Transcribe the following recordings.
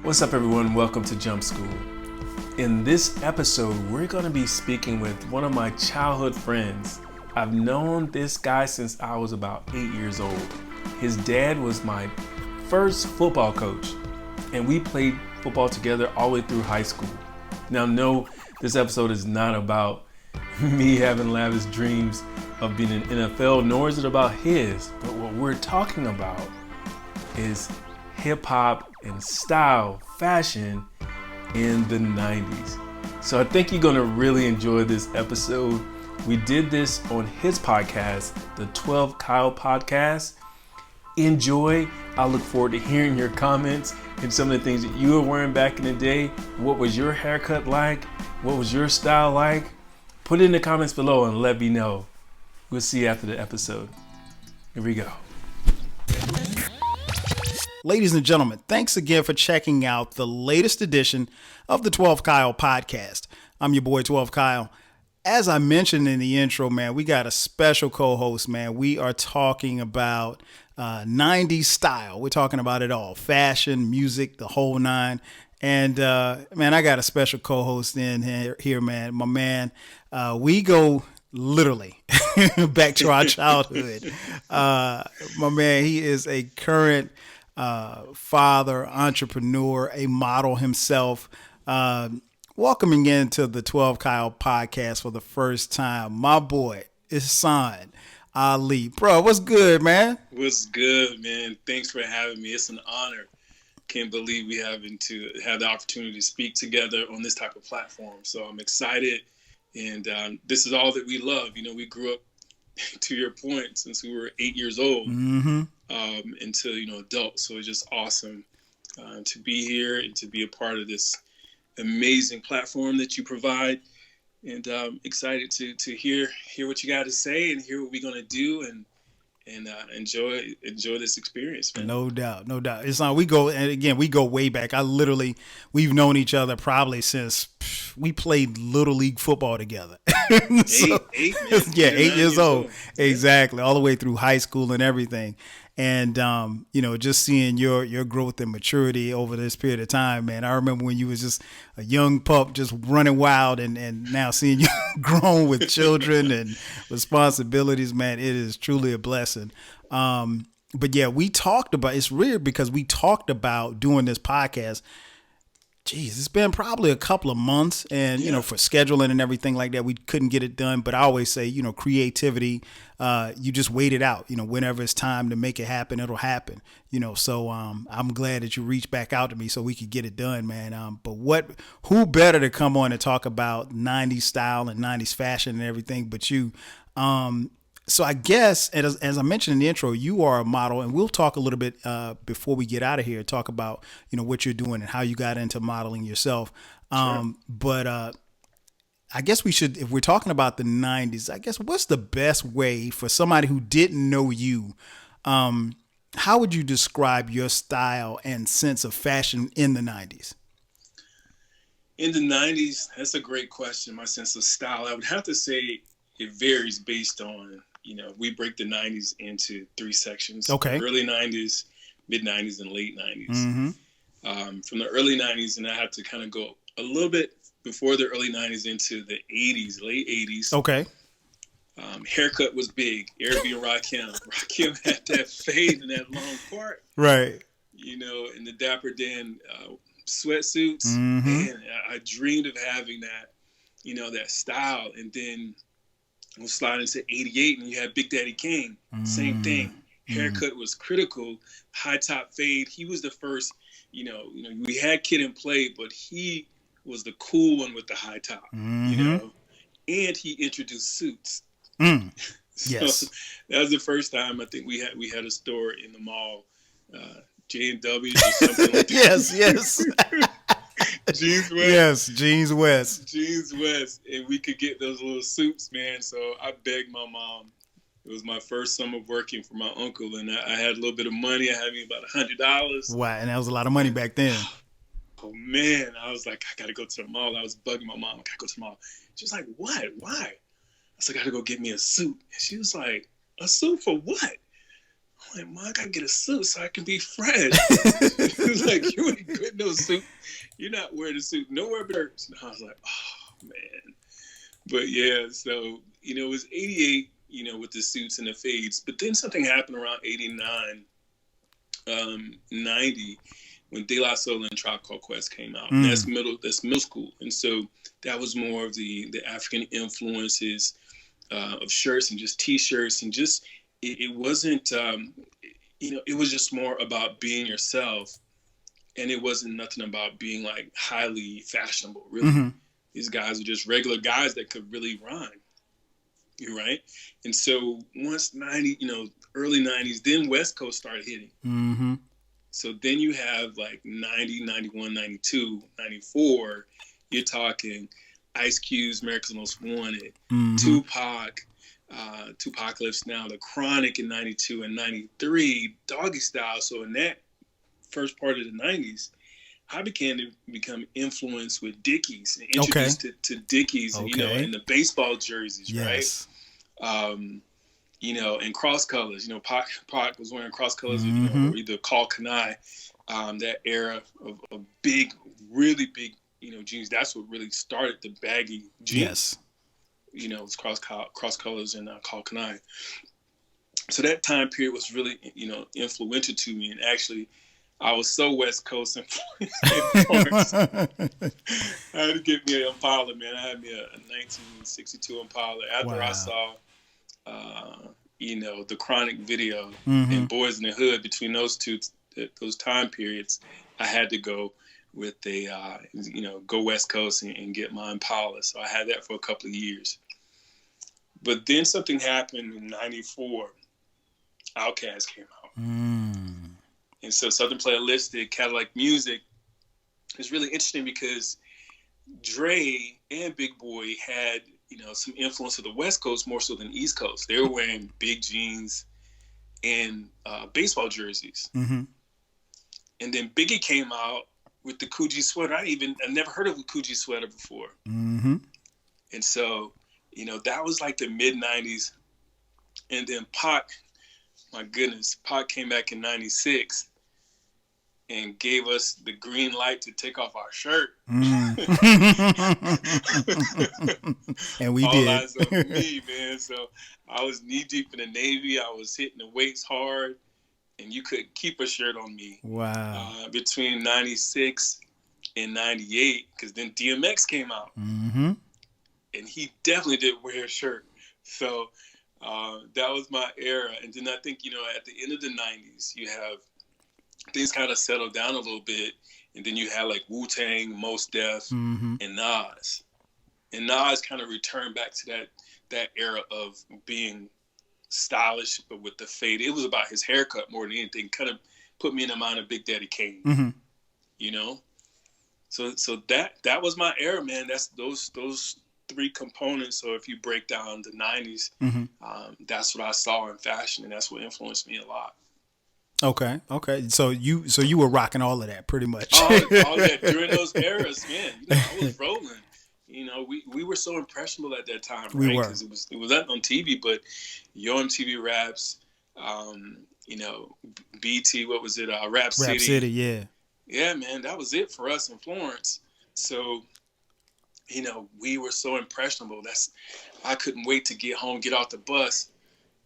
What's up, everyone? Welcome to Jump School. In this episode, we're going to be speaking with one of my childhood friends. I've known this guy since I was about 8 years old. His dad was my first football coach, and we played football together all the way through high school. Now, no, this episode is not about me having lavish dreams of being in NFL, nor is it about his. But what we're talking about is hip hop and style, fashion in the 90s. So I think you're gonna really enjoy this episode. We did this on his podcast, the 12 Kyle podcast. Enjoy. I look forward to hearing your comments and some of the things that you were wearing back in the day. What was your haircut like? What was your style like? Put it in the comments below and let me know. We'll see you after the episode. Here we go. Ladies and gentlemen, thanks again for checking out the latest edition of the 12 Kyle podcast. I'm your boy 12 Kyle. As I mentioned in the intro, man, we got a special co-host, man. We are talking about 90s style. We're talking about it all. Fashion, music, the whole nine. And man, I got a special co-host in here, man. My man, we go literally back to our childhood. My man, he is a current father, entrepreneur, a model himself. Welcoming into the 12 Kyle podcast for the first time, my boy, Ihsaan Ali. Bro, what's good, man? What's good, man? Thanks for having me. It's an honor. Can't believe we have the opportunity to speak together on this type of platform. So I'm excited. And this is all that we love. You know, we grew up, to your point, since we were 8 years old until, adults. So it's just awesome to be here and to be a part of this amazing platform that you provide. And excited to hear what you got to say and hear what we're going to do and enjoy this experience, man. No doubt. It's not, we go way back. We've known each other probably since we played Little League football together. So, eight, man. Yeah, 8 years old. Exactly. All the way through high school and everything. And, just seeing your growth and maturity over this period of time, man. I remember when you was just a young pup just running wild and now seeing you grown with children and responsibilities, man, it is truly a blessing. But yeah, it's weird because we talked about doing this podcast. Geez, it's been probably a couple of months and, for scheduling and everything like that, we couldn't get it done. But I always say, creativity, you just wait it out, whenever it's time to make it happen, it'll happen, so I'm glad that you reached back out to me so we could get it done, man. But who better to come on and talk about 90s style and 90s fashion and everything but you? So I guess, as I mentioned in the intro, you are a model, and we'll talk a little bit before we get out of here, talk about, what you're doing and how you got into modeling yourself. Sure. But I guess we should, if we're talking about the 90s, I guess what's the best way for somebody who didn't know you, how would you describe your style and sense of fashion in the 90s? In the 90s, that's a great question. My sense of style, I would have to say it varies based on, we break the 90s into three sections. Okay. Early 90s, mid 90s, and late 90s. Mm-hmm. From the early 90s, and I have to kind of go a little bit before the early 90s into the 80s, late 80s. Okay. Haircut was big. Airbnb and Rakim. Rakim had that fade and that long part. Right. And the Dapper Dan sweatsuits. Mm-hmm. Man, I dreamed of having that, that style. And then we'll slide into 88 and you had Big Daddy Kane. Same thing. Haircut was critical. High top fade. He was the first, we had Kid and Play, but he was the cool one with the high top, and he introduced suits. Yes. That was the first time I think we had a store in the mall, J&W or something like that. Yes. Jeans West. Yes, Jeans West. Jeans West. And we could get those little suits, man. So I begged my mom. It was my first summer working for my uncle, and I had a little bit of money. I had me about $100. Wow, and that was a lot of money back then. Oh, man. I was like, I got to go to the mall. I was bugging my mom. I got to go to the mall. She was like, what? Why? I was like, I got to go get me a suit. And she was like, a suit for what? I'm like, Mom, I gotta get a suit so I can be fresh. He's like, you ain't getting no suit. You're not wearing a suit nowhere but shirts. And I was like, oh man. But yeah, so it was '88, with the suits and the fades. But then something happened around '89, '90, when De La Soul and Tribe Called Quest came out. And that's middle school. And so that was more of the African influences of shirts and just T-shirts, and just it wasn't it was just more about being yourself, and it wasn't nothing about being like highly fashionable, really. These guys were just regular guys that could really rhyme. You're right. And so once early 90s, then West Coast started hitting. So then you have like 90, 91, 92, 94, you're talking Ice Cube's America's Most Wanted, Tupac, Tupacalypse Now, The Chronic in 92 and 93, Doggy Style. So in that first part of the 90s, I began to become influenced with Dickies and introduced to Dickies, and, and the baseball jerseys, right? And cross colors. Pac was wearing cross colors, or either Call Kanai, that era of big, really big, jeans. That's what really started the baggy jeans. Yes. It was cross colors and Call Kanai. So that time period was really, influential to me, and actually, I was so West Coast influenced. I had to get me an Impala, man. I had me a 1962 Impala. After I saw, the Chronic video and Boys in the Hood, between those time periods, I had to go with go West Coast and get my Impala. So I had that for a couple of years. But then something happened in '94. Outkast came out. And so Southern Playalistic, Cadillac Music is really interesting because Dre and Big Boy had, some influence of the West Coast more so than East Coast. They were wearing big jeans and baseball jerseys. And then Biggie came out with the Coogee sweater. I never heard of a Coogee sweater before. And so, that was like the mid 90s. And then Pac, my goodness, Pac came back in '96 and gave us the green light to take off our shirt. And we All did. eyes on me, man. So I was knee deep in the Navy. I was hitting the weights hard, and you couldn't keep a shirt on me. Wow. Between '96 and '98, because then DMX came out. And he definitely did wear a shirt. So that was my era. And then I think, at the end of the 90s, you have things kind of settled down a little bit. And then you had like Wu-Tang, Mos Def, and Nas. And Nas kind of returned back to that era of being stylish, but with the fade. It was about his haircut more than anything. Kind of put me in the mind of Big Daddy Kane. So that was my era, man. That's those three components. So if you break down the 90s, that's what I saw in fashion, and that's what influenced me a lot. Okay. So you were rocking all of that pretty much. all that during those eras, man. I was rolling. We were so impressionable at that time, right? We were. Because it was not on TV, but Yo MTV Raps, BT, what was it? Rap City. Rap City, yeah. Yeah, man, that was it for us in Florence. So, we were so impressionable. I couldn't wait to get home, get off the bus,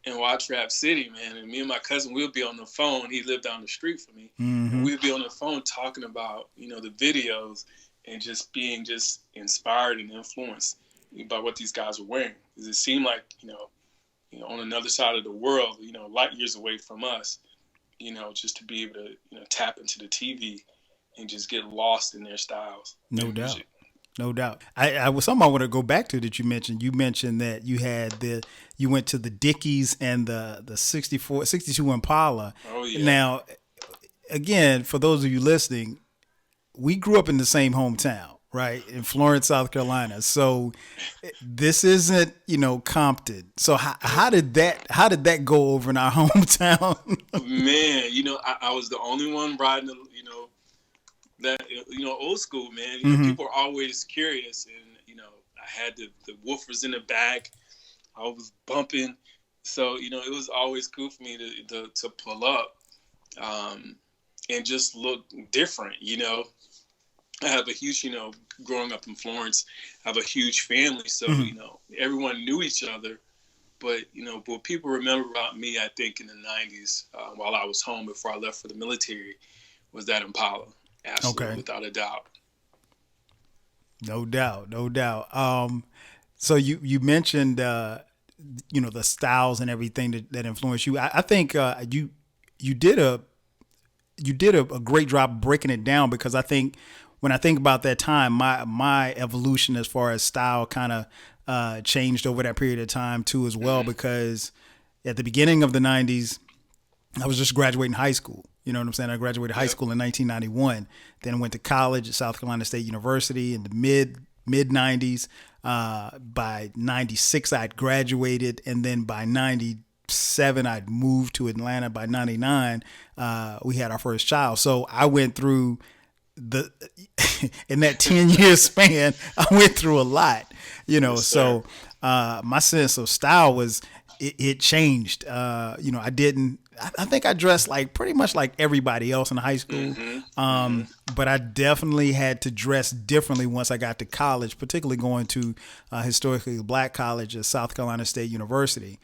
and watch Rap City, man. And me and my cousin, we'll be on the phone. He lived down the street from me. And we'd be on the phone talking about, the videos and just being inspired and influenced by what these guys were wearing. Because it seemed like, on another side of the world, light years away from us, just to be able to, tap into the TV and just get lost in their styles. No doubt. Music. No doubt. I was something I want to go back to that you mentioned. You mentioned that you went to the Dickies and the 62 Impala. Oh, yeah. Now, again, for those of you listening, we grew up in the same hometown, right? In Florence, South Carolina. So this isn't, Compton. So how did that go over in our hometown? Man, I was the only one riding old school, man. People are always curious, and I had the woofers in the back. I was bumping, So, it was always cool for me to pull up, and just look different. I have a huge, growing up in Florence, I have a huge family. So, everyone knew each other. But, what people remember about me, I think in the 90s, while I was home before I left for the military, was that Impala. Absolutely, Okay. without a doubt. No doubt, no doubt. So you mentioned the styles and everything that influenced you. I think you did a great job breaking it down, because I think when I think about that time, my evolution as far as style kind of changed over that period of time too as well. Because at the beginning of the 90s, I was just graduating high school. You know what I'm saying? I graduated high school in 1991. Then I went to college at South Carolina State University in the mid 90s. By 96, I'd graduated, and then by 97, I'd moved to Atlanta. By 99, we had our first child. So I went through in that 10-year span, I went through a lot. Yes, so my sense of style it changed. I didn't. I think I dressed like pretty much like everybody else in high school. But I definitely had to dress differently once I got to college, particularly going to historically black college at South Carolina State University.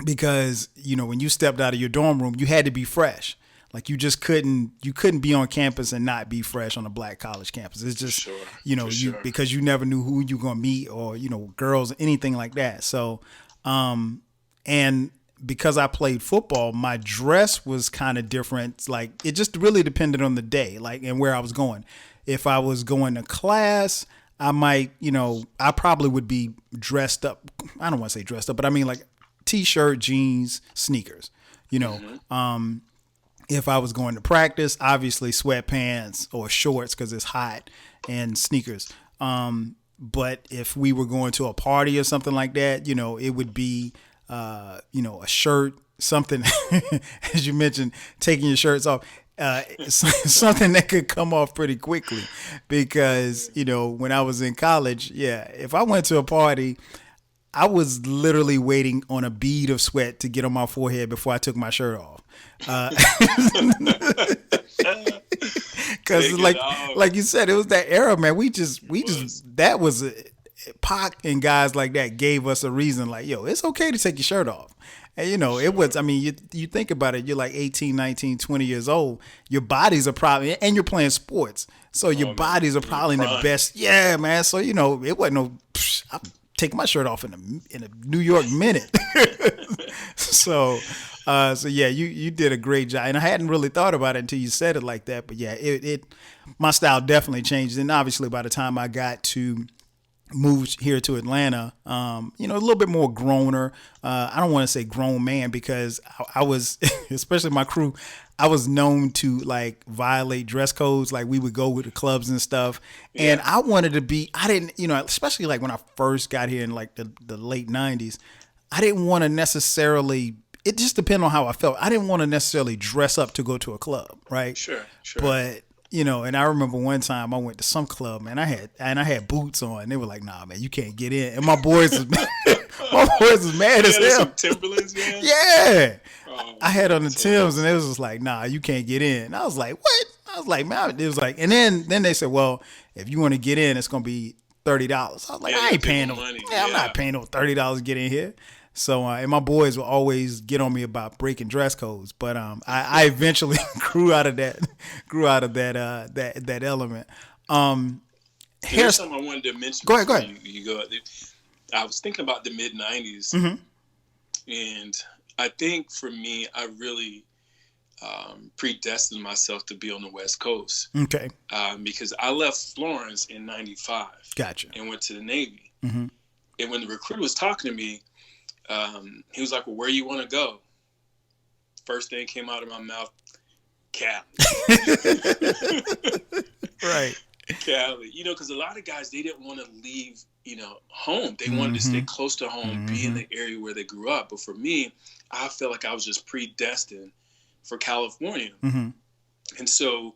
Because, when you stepped out of your dorm room, you had to be fresh. Like you couldn't be on campus and not be fresh on a black college campus. It's just, Sure. because you never knew who you were going to meet, or, girls, anything like that. So, and because I played football, my dress was kind of different. Like it just really depended on the day, like, and where I was going. If I was going to class, I might, I probably would be dressed up. I don't want to say dressed up, but I mean like t-shirt, jeans, sneakers, if I was going to practice, obviously sweatpants or shorts because it's hot, and sneakers. But if we were going to a party or something like that, it would be, a shirt, something, as you mentioned, taking your shirts off, something that could come off pretty quickly. Because, when I was in college, if I went to a party, I was literally waiting on a bead of sweat to get on my forehead before I took my shirt off. Because like you said, it was that era, man. We just that was Pac and guys like that gave us a reason, like, yo, it's okay to take your shirt off. And it was, I mean, you think about it, you're like 18, 19, 20 years old. Your bodies are probably, and you're playing sports, so your bodies are probably in the best. Yeah, man. So it wasn't no. I'm taking my shirt off in a New York minute. So yeah, you did a great job, and I hadn't really thought about it until you said it like that. But yeah, my style definitely changed, and obviously by the time I got to move here to Atlanta, a little bit more growner. I don't want to say grown man, because I was, especially my crew, I was known to like violate dress codes. Like we would go to clubs and stuff, and I wanted to be. I didn't, especially like when I first got here in like the late 90s. I didn't want to necessarily. It just depended on how I felt. I didn't want to necessarily dress up to go to a club, right? Sure. But and I remember one time I went to some club, man. I had boots on. They were like, "Nah, man, you can't get in." And my boys was mad as hell. Some Timberlands, man. Yeah. I had on the Timbs, and it was just like, "Nah, you can't get in." And I was like, "What?" I was like, "Man," it was like, and then they said, "Well, if you want to get in, it's gonna be $30." I was like, "I ain't paying no money. I'm not paying no $30 to get in here." So, and my boys will always get on me about breaking dress codes, but I eventually grew out of that element. Here's something I wanted to mention. Go ahead. You go. I was thinking about the mid 90s, and I think for me, I really predestined myself to be on the West Coast. Okay. Because I left Florence in '95. Gotcha. And went to the Navy. And when the recruiter was talking to me, he was like, "Well, where you want to go?" First thing came out of my mouth, Cali. Right. Cali. Because a lot of guys, they didn't want to leave, home. They wanted to stay close to home, be in the area where they grew up. But for me, I felt like I was just predestined for California. And so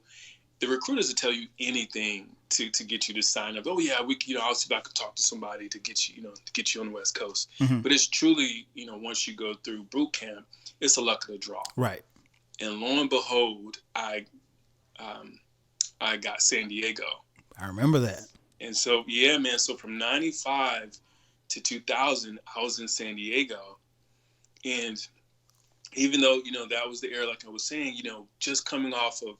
the recruiters will tell you anything to get you to sign up. Oh yeah, I'll see if I can talk to somebody to get you, to get you on the West Coast. Mm-hmm. But it's truly, once you go through boot camp, it's a luck of the draw. Right. And lo and behold, I got San Diego. I remember that. And so, yeah, man. So from 95 to 2000, I was in San Diego. And even though, that was the era, like I was saying, just coming off of,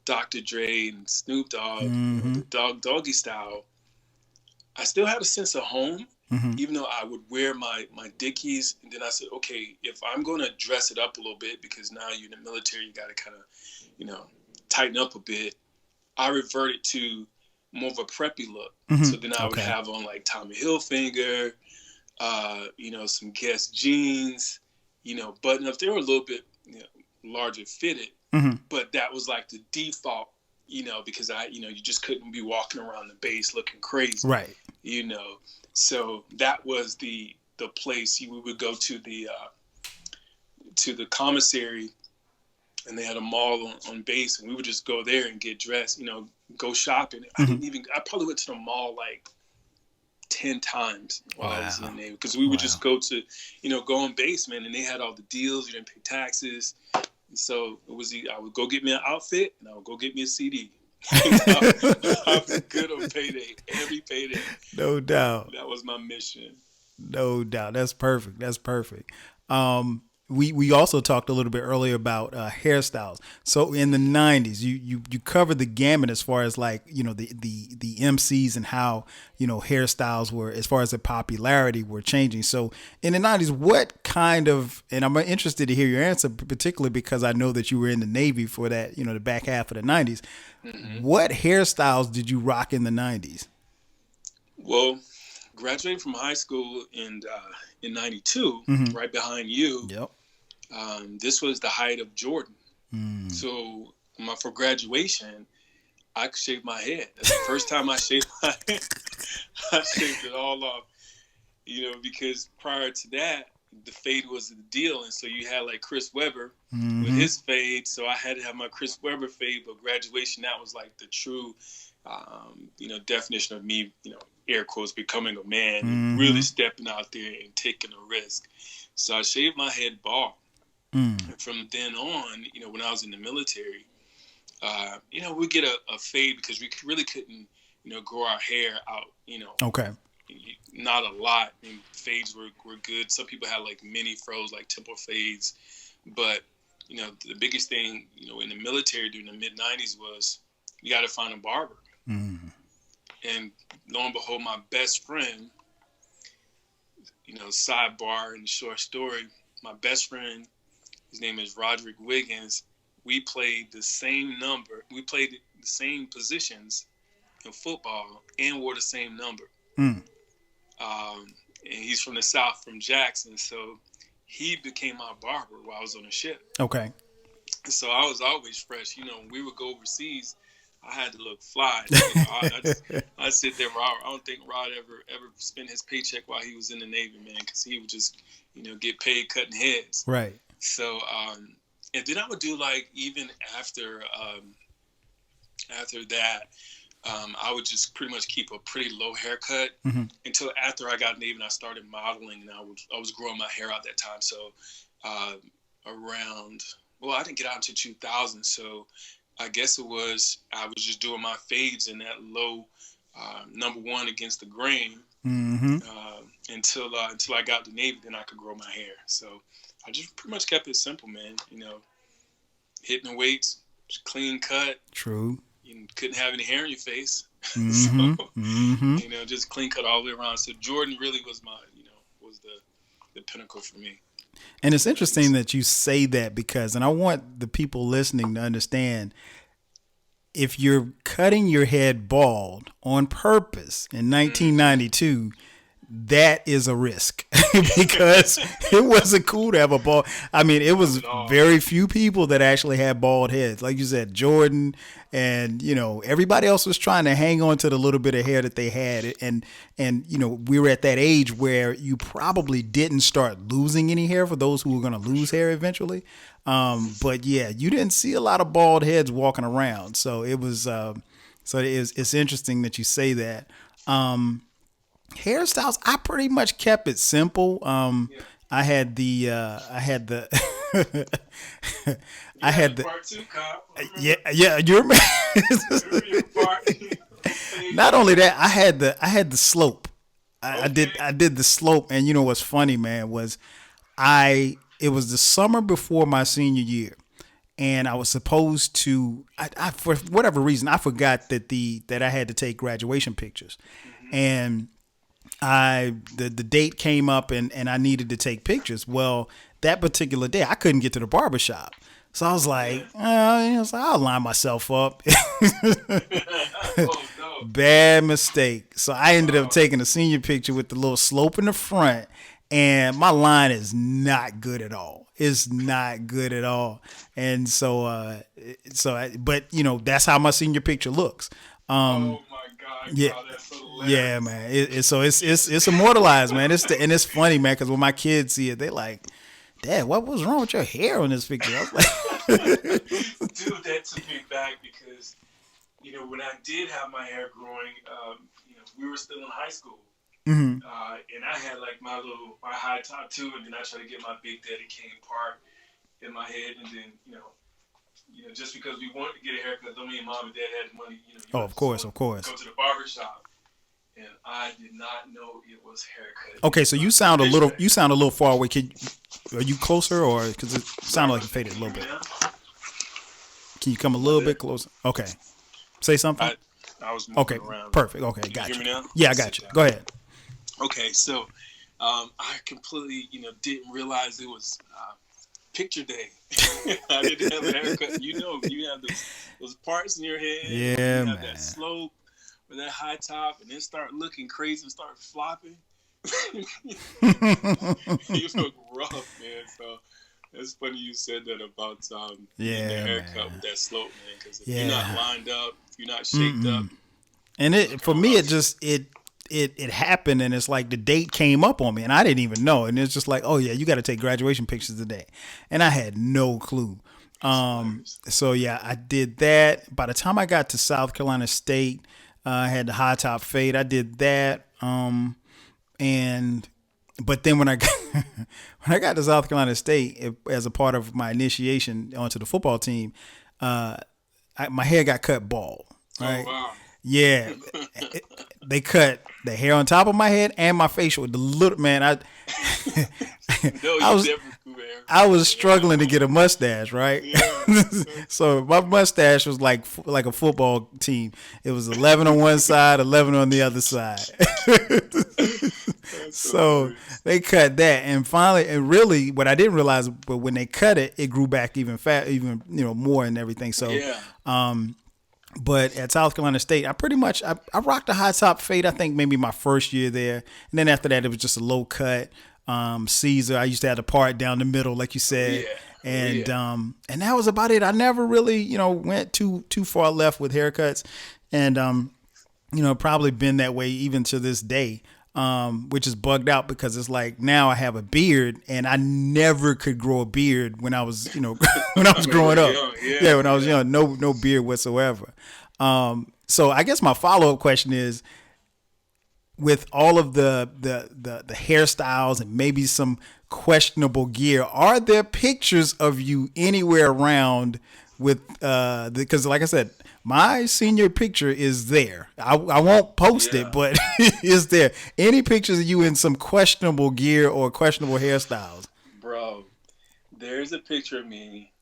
Dr. Dre and Snoop Dogg, mm-hmm. the Doggy Style, I still had a sense of home, mm-hmm. even though I would wear my Dickies. And then I said, okay, if I'm going to dress it up a little bit, because now you're in the military, you got to kind of, tighten up a bit. I reverted to more of a preppy look. Mm-hmm. So then I would have on like Tommy Hilfiger, some Guess jeans, button ups. They were a little bit larger fitted, mm-hmm. but that was like the default, because you just couldn't be walking around the base looking crazy. Right. So that was the place we would go to the commissary, and they had a mall on base, and we would just go there and get dressed, go shopping. Mm-hmm. I probably went to the mall like 10 times while wow. I was in the Navy, because we would just go to, go on base, man, and they had all the deals. You didn't pay taxes. And so it was, I would go get me an outfit, and I would go get me a CD. I was good on payday, every payday. No doubt. That was my mission. No doubt. That's perfect. That's perfect. We also talked a little bit earlier about hairstyles. So in the 90s, you covered the gamut as far as like, the MCs and how, hairstyles were, as far as the popularity were changing. So in the 90s, what kind of, and I'm interested to hear your answer, particularly because I know that you were in the Navy for that, the back half of the 90s. Mm-hmm. What hairstyles did you rock in the 90s? Well, graduated from high school in 92, mm-hmm. right behind you. Yep. This was the height of Jordan. Mm. So for graduation, I could shave my head. That's the first time I shaved my head. I shaved it all off, because prior to that, the fade was the deal. And so you had like Chris Webber mm-hmm. with his fade. So I had to have my Chris Webber fade, but graduation, that was like the true, definition of me, air quotes, becoming a man, mm-hmm. and really stepping out there and taking a risk. So I shaved my head bald. Mm. And from then on, when I was in the military, we get a fade because we really couldn't, grow our hair out, Okay. Not a lot. I mean, fades were good. Some people had like mini fros, like temple fades. But, the biggest thing, in the military during the mid 90s was you got to find a barber. Mm. And lo and behold, my best friend, sidebar in the short story, my best friend, his name is Roderick Wiggins. We played the same number. We played the same positions in football and wore the same number. Mm. And he's from the South, from Jackson. So he became my barber while I was on the ship. Okay. So I was always fresh. When we would go overseas, I had to look fly. I sit there. I don't think Rod ever spent his paycheck while he was in the Navy, man, because he would just, get paid cutting heads. Right. So, and then I would do like, even after that, I would just pretty much keep a pretty low haircut mm-hmm. until after I got Navy and I started modeling, and I was growing my hair out that time. So, I didn't get out until 2000. So I guess I was just doing my fades in that low, number one against the grain, mm-hmm. Until I got to Navy, then I could grow my hair. So I just pretty much kept it simple, man. Hitting the weights, clean cut. True. You couldn't have any hair in your face. Mm-hmm. So, mm-hmm. Just clean cut all the way around. So Jordan really was was the pinnacle for me. And it's interesting that you say that, because, and I want the people listening to understand, if you're cutting your head bald on purpose in 1992, that is a risk because it wasn't cool to have a bald. I mean, it was very few people that actually had bald heads. Like you said, Jordan and, everybody else was trying to hang on to the little bit of hair that they had. And, we were at that age where you probably didn't start losing any hair for those who were going to lose hair eventually. But yeah, you didn't see a lot of bald heads walking around. So it was, it's interesting that you say that. Hairstyles, I pretty much kept it simple. I had the, I had the, part two, Kyle. yeah, you remember? Part. Not only that, I had the slope. I did the slope, and you know what's funny, man, was it was the summer before my senior year, and I was supposed to, I for whatever reason I forgot that I had to take graduation pictures, and the date came up and I needed to take pictures. Well, that particular day I couldn't get to the barbershop. So I was like, I'll line myself up. Oh, no. Bad mistake. So I ended up taking a senior picture with the little slope in the front, and my line is not good at all. It's not good at all. And but you know, that's how my senior picture looks. Oh my God! Yeah. Wow, that's so hilarious. Yeah, man. It's immortalized, man. And it's funny, man, because when my kids see it, they like, Dad, what was wrong with your hair on this picture? I was like, Dude, that took me back because, you know, when I did have my hair growing, you know, we were still in high school. And I had like my high top too, and then I tried to get my Big Daddy Kane part in my head, and then, you know, just because we wanted to get a haircut, don't mean Mom and Dad had the money, you know. of course. Go to the barber shop. And I did not know it was haircut. Okay, so you sound a little far away. Are you closer, or because it sounded like you faded a little bit? Can you come a little bit closer? Okay, say something. I was moving around. Perfect. Okay, Can got you you. hear me now? Yeah, I got you. Go ahead. Okay, so I completely, you know, didn't realize it was picture day. I didn't have a haircut. You know, you have those parts in your head. Yeah, you have man. that slope or that high top, and then start looking crazy and start flopping. You look rough, man. So it's funny you said that about the haircut, man, with that slope, man. Because if you're not lined up, if you're not shaped up, and for me, it happened, and it's like the date came up on me, and I didn't even know, and it's just like, oh yeah, you got to take graduation pictures today, and I had no clue. So yeah, I did that. By the time I got to South Carolina State, I had the high top fade. I did that. But then when I got to South Carolina State, as a part of my initiation onto the football team, my hair got cut bald. Right? Oh, wow. Yeah, they cut the hair on top of my head and my facial. The little man, I was struggling to get a mustache, right? Yeah. So my mustache was like a football team. It was 11 on one side, 11 on the other side. So they cut that, and finally, and really, what I didn't realize, but when they cut it, it grew back even more and everything. So, but at South Carolina State, I rocked a high top fade. I think maybe my first year there, and then after that, it was just a low cut. Caesar, I used to have the part down the middle, like you said, and that was about it. I never really, went too far left with haircuts, and probably been that way even to this day. Which is bugged out because it's like now I have a beard, and I never could grow a beard when I was, when I was growing up. When I was young, no beard whatsoever. So I guess my follow-up question is, with all of the hairstyles and maybe some questionable gear, are there pictures of you anywhere around with because like I said, my senior picture is there. I won't post it, but is there any pictures of you in some questionable gear or questionable hairstyles? Bro, there's a picture of me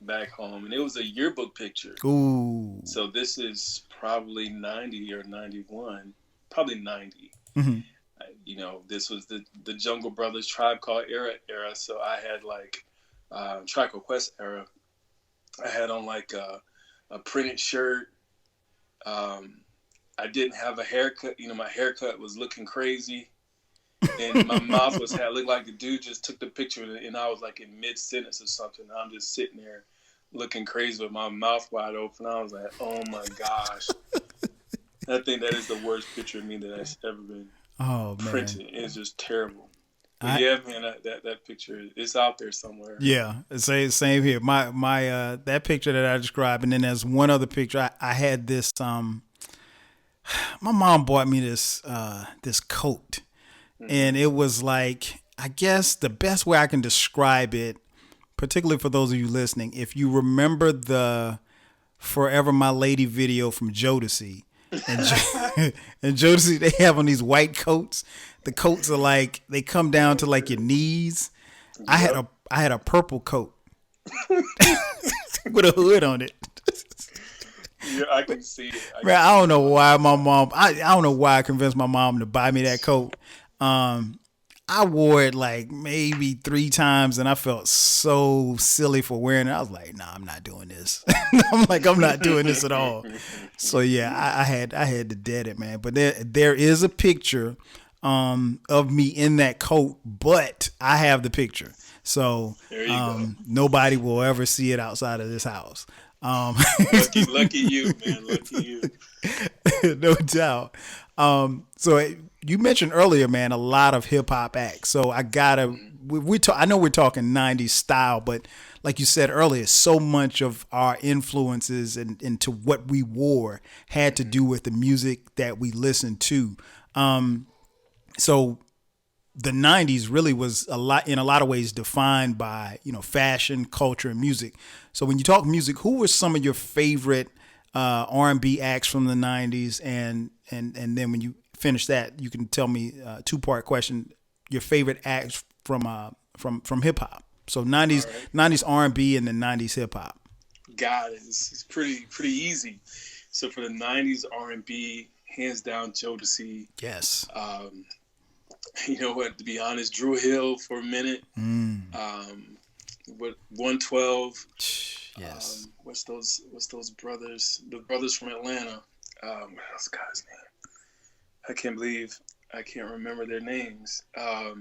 back home, and it was a yearbook picture. Ooh. So this is probably 90 or 91, probably 90. Mm-hmm. This was the Jungle Brothers Tribe Called era. So I had like Tribe Called Quest era. I had on like a printed shirt. I didn't have a haircut. My haircut was looking crazy, and my mouth looked like the dude just took the picture, and I was like in mid sentence or something. I'm just sitting there looking crazy with my mouth wide open. I was like, oh my gosh. I think that is the worst picture of me that has ever been printed. It's just terrible. But yeah, man, that picture is out there somewhere. Yeah, same here. My that picture that I described, and then there's one other picture. I had this. My mom bought me this this coat, and it was like, I guess the best way I can describe it, particularly for those of you listening, if you remember the "Forever My Lady" video from Jodeci, and Jodeci, they have on these white coats. The coats are like, they come down to like your knees. Yep. I had a purple coat with a hood on it. Yeah, I can see it. I don't know why my mom. I don't know why I convinced my mom to buy me that coat. I wore it like maybe 3 times, and I felt so silly for wearing it. I was like, "Nah, I'm not doing this." I'm not doing this at all. So yeah, I had to dead it, man. But there is a picture of me in that coat, but I have the picture, so nobody will ever see it outside of this house. Lucky you, man. Lucky you. No doubt. So you mentioned earlier, man, a lot of hip hop acts. So I gotta, I know we're talking 90s style, but like you said earlier, so much of our influences and into what we wore had to do with the music that we listened to. So the 90s really was in a lot of ways defined by, fashion, culture, and music. So when you talk music, who were some of your favorite R&B acts from the 90s? And then when you finish that, you can tell me a 2-part question, your favorite acts from hip hop. So 90s R&B and then 90s hip hop. Got it. It's pretty easy. So for the 90s R&B, hands down Jodeci. Yes. You know what? To be honest, Drew Hill for a minute. What 112? Yes. What's those brothers? The brothers from Atlanta. What's the guy's name? I can't believe I can't remember their names. I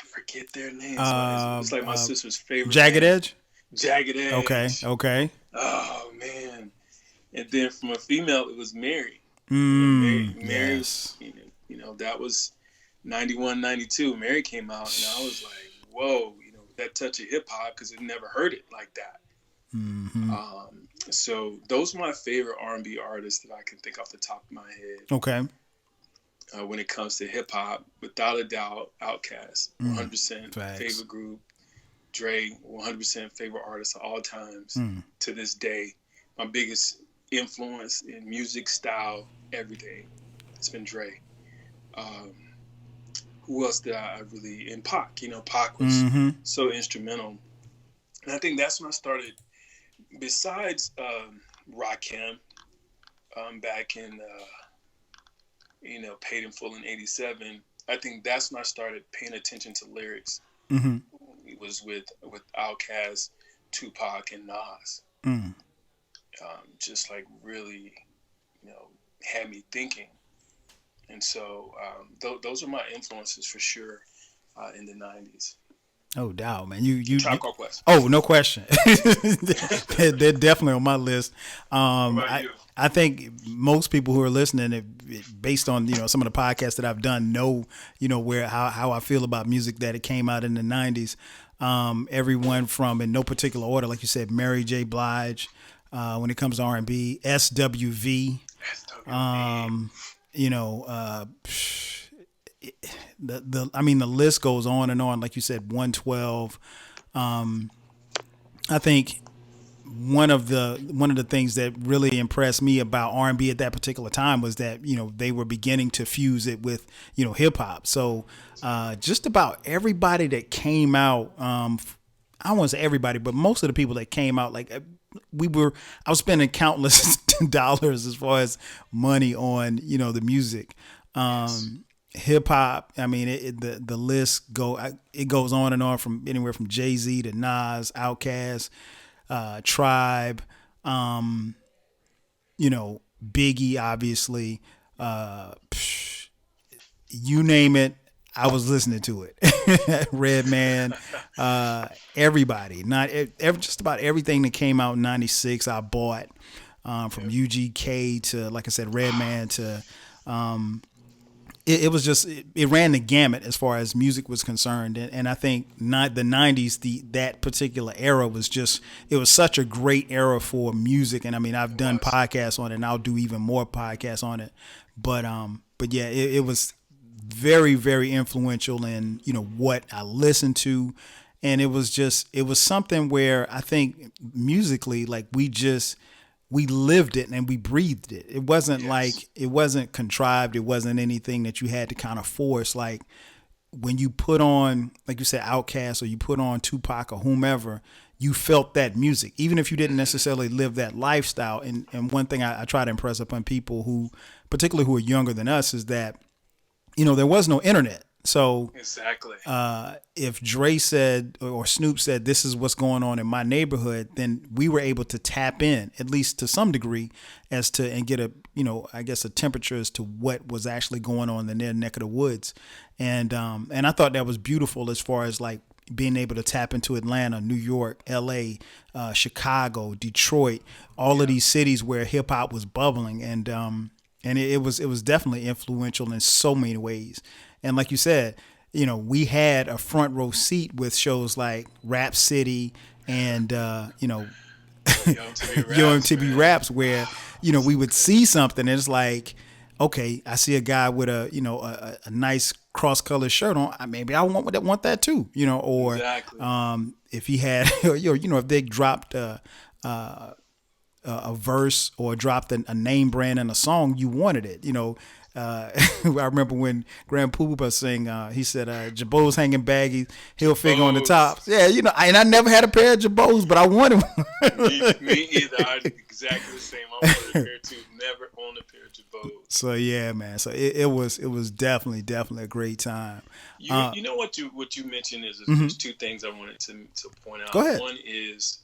forget their names. It's like my sister's favorite. Jagged Edge. Jagged Edge. Okay. Oh man! And then from a female, it was Mary. Mary. Yes. That was 91, 92. Mary came out, and I was like, whoa, that touch of hip hop, because I never heard it like that. Mm-hmm. So those are my favorite R&B artists that I can think off the top of my head. Okay. When it comes to hip hop, without a doubt, Outkast, 100% favorite group. Dre, 100% favorite artist of all times to this day. My biggest influence in music, style, everything. It's been Dre. Who else did I really, and Pac, Pac was so instrumental. And I think that's when I started, besides Rakim, back in, Paid in Full in 87, I think that's when I started paying attention to lyrics. Mm-hmm. It was with Outkast, Tupac, and Nas. Just like really, had me thinking. And so those are my influences for sure in the 90s. No doubt, man. You Tribe Called Quest. Oh, no question. They're definitely on my list. I think most people who are listening, based on some of the podcasts that I've done, know how I feel about music that it came out in the 90s. Everyone from, in no particular order, like you said, Mary J. Blige. When it comes to R&B, SWV. The list goes on and on. Like you said, 112. I think one of the things that really impressed me about R&B at that particular time was that they were beginning to fuse it with hip hop. So just about everybody that came out, I don't want to say everybody, but most of the people that came out, like I was spending countless dollars as far as money on the music. Hip hop, I mean, the list goes on and on, from anywhere from Jay-Z to Nas, Outkast, Tribe, Biggie, obviously, you name it, I was listening to it. Redman, everybody, just about everything that came out in '96, I bought, from UGK to, like I said, Redman to, it was just it ran the gamut as far as music was concerned, and I think not the '90s, that particular era was just, it was such a great era for music. And I mean, I've done podcasts on it, and I'll do even more podcasts on it. But yeah, it was very, very influential in, you know, what I listened to. And it was something where I think musically, like we lived it and we breathed it. It wasn't like, it wasn't contrived. It wasn't anything that you had to kind of force. Like when you put on, like you said, Outkast, or you put on Tupac or whomever, you felt that music, even if you didn't necessarily live that lifestyle. And one thing I try to impress upon people who, particularly who are younger than us, is that, you know, there was no internet. So exactly, if Dre said, or Snoop said, this is what's going on in my neighborhood, then we were able to tap in, at least to some degree, as to, and get a, you know, I guess a temperature as to what was actually going on in their neck of the woods. And I thought that was beautiful, as far as like being able to tap into Atlanta, New York, LA, Chicago, Detroit, all of these cities where hip hop was bubbling. And it was definitely influential in so many ways. And like you said, you know, we had a front row seat with shows like Rap City and, you know, Yo MTV Raps, where, you know, we would see something and it's like, okay, I see a guy with a, you know, a nice cross-colored shirt on. Maybe I want that too, you know, or if he had, you know, if they dropped a verse or dropped a name brand in a song, you wanted it, you know. I remember when Grand Poobah sang, he said, Jabos hanging baggy, heel figure on the top. Yeah, you know, and I never had a pair of Jabos, but I wanted one. me either. I'm exactly the same. I wanted a pair too. Never owned a pair of Jabos. So yeah, man. So it was definitely a great time. You know what you mentioned is there's two things I wanted to point out. Go ahead. One is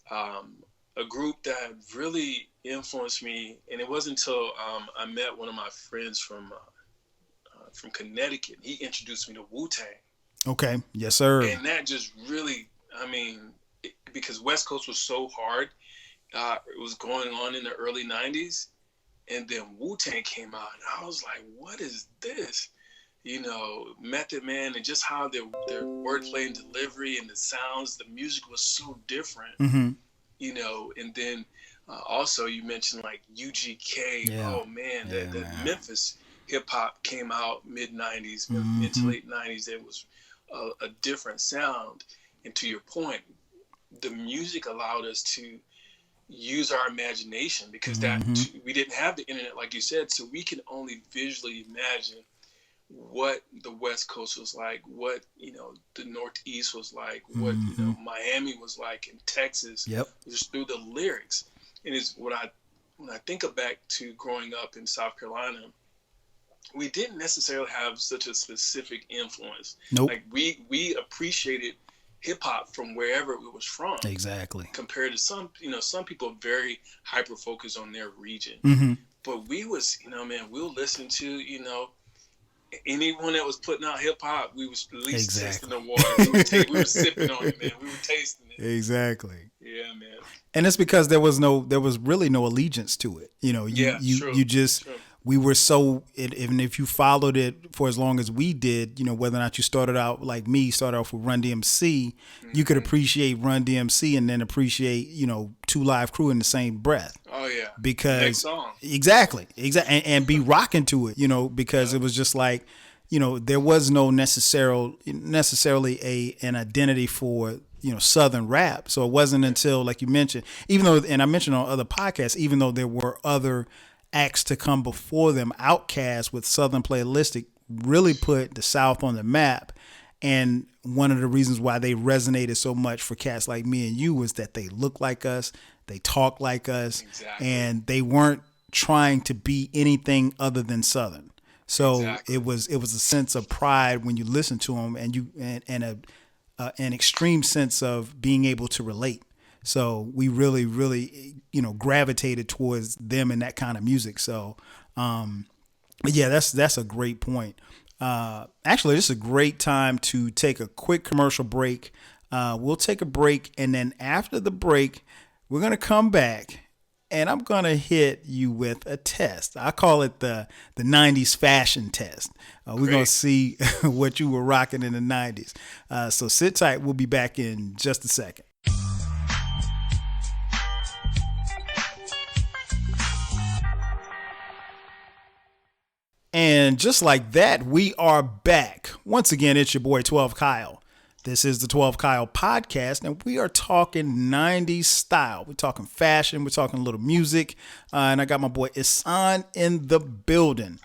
a group that really influenced me, and it wasn't until I met one of my friends from Connecticut. He introduced me to Wu-Tang. Okay, yes, sir. And that just really, I mean, because West Coast was so hard, it was going on in the early '90s, and then Wu-Tang came out, and I was like, "What is this?" You know, Method Man, and just how their wordplay and delivery and the sounds, the music was so different. Mm-hmm. You know, and then also you mentioned like UGK. Yeah. Oh man, the Memphis hip hop came out mid '90s, mid to late '90s. It was a different sound. And to your point, the music allowed us to use our imagination, because we didn't have the internet, like you said, so we can only visually imagine what the West Coast was like, what, you know, the Northeast was like, what, you know, Miami was like, in Texas. Yep. Just through the lyrics. And it's when I think back to growing up in South Carolina, we didn't necessarily have such a specific influence. Nope. Like we appreciated hip hop from wherever it was from. Exactly. Compared to some people are very hyper focused on their region. Mm-hmm. But we was, you know, man, we'll listen to, you know, anyone that was putting out hip hop, we was at least tasting the water. We were sipping on it, man. We were tasting it. Exactly. Yeah, man. And it's because there was really no allegiance to it. You know, we were so, even if you followed it for as long as we did, you know, whether or not you started out like me, started off with Run DMC, you could appreciate Run DMC and then appreciate, you know, Two Live Crew in the same breath. Oh yeah. Because next song. Exactly. And be rocking to it, you know, because it was just like, you know, there was no necessarily an identity for, you know, Southern rap. So it wasn't until, like you mentioned, even though, and I mentioned on other podcasts, even though there were other acts to come before them, Outkast with Southern Playlistic really put the South on the map. And one of the reasons why they resonated so much for cats like me and you was that they look like us, they talk like us, and they weren't trying to be anything other than Southern. So it was a sense of pride when you listen to them, and an extreme sense of being able to relate. So we really, really, you know, gravitated towards them and that kind of music. So, but yeah, that's a great point. Actually, this is a great time to take a quick commercial break. We'll take a break, and then after the break, we're going to come back and I'm going to hit you with a test. I call it the 90s fashion test. We're going to see what you were rocking in the 90s. So sit tight. We'll be back in just a second. And just like that, we are back. Once again, it's your boy 12 Kyle. This is the 12 Kyle podcast, and we are talking 90s style. We're talking fashion. We're talking a little music. And I got my boy Ihsaan in the building.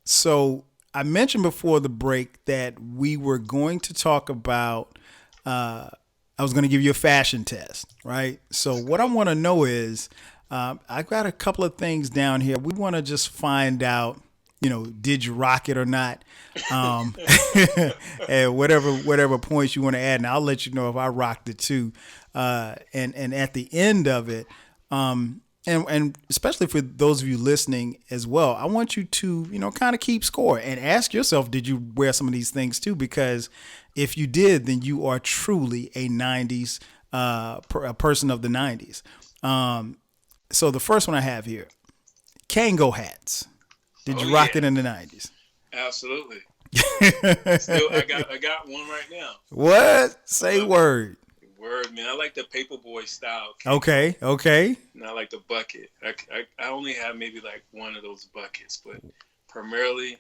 So I mentioned before the break that we were going to talk about, I was going to give you a fashion test, right? So what I want to know is, I got a couple of things down here. We want to just find out, did you rock it or not? And whatever points you want to add. And I'll let you know if I rocked it too. And at the end of it, and especially for those of you listening as well, I want you to, kind of keep score and ask yourself, did you wear some of these things too? Because if you did, then you are truly a 90s, a person of the 90s. So the first one I have here, Kango hats. Did you rock it in the 90s? Absolutely. Still, I got one right now. What? Say word. Word, man. I like the paperboy style. Okay. And I like the bucket. I only have maybe like one of those buckets, but primarily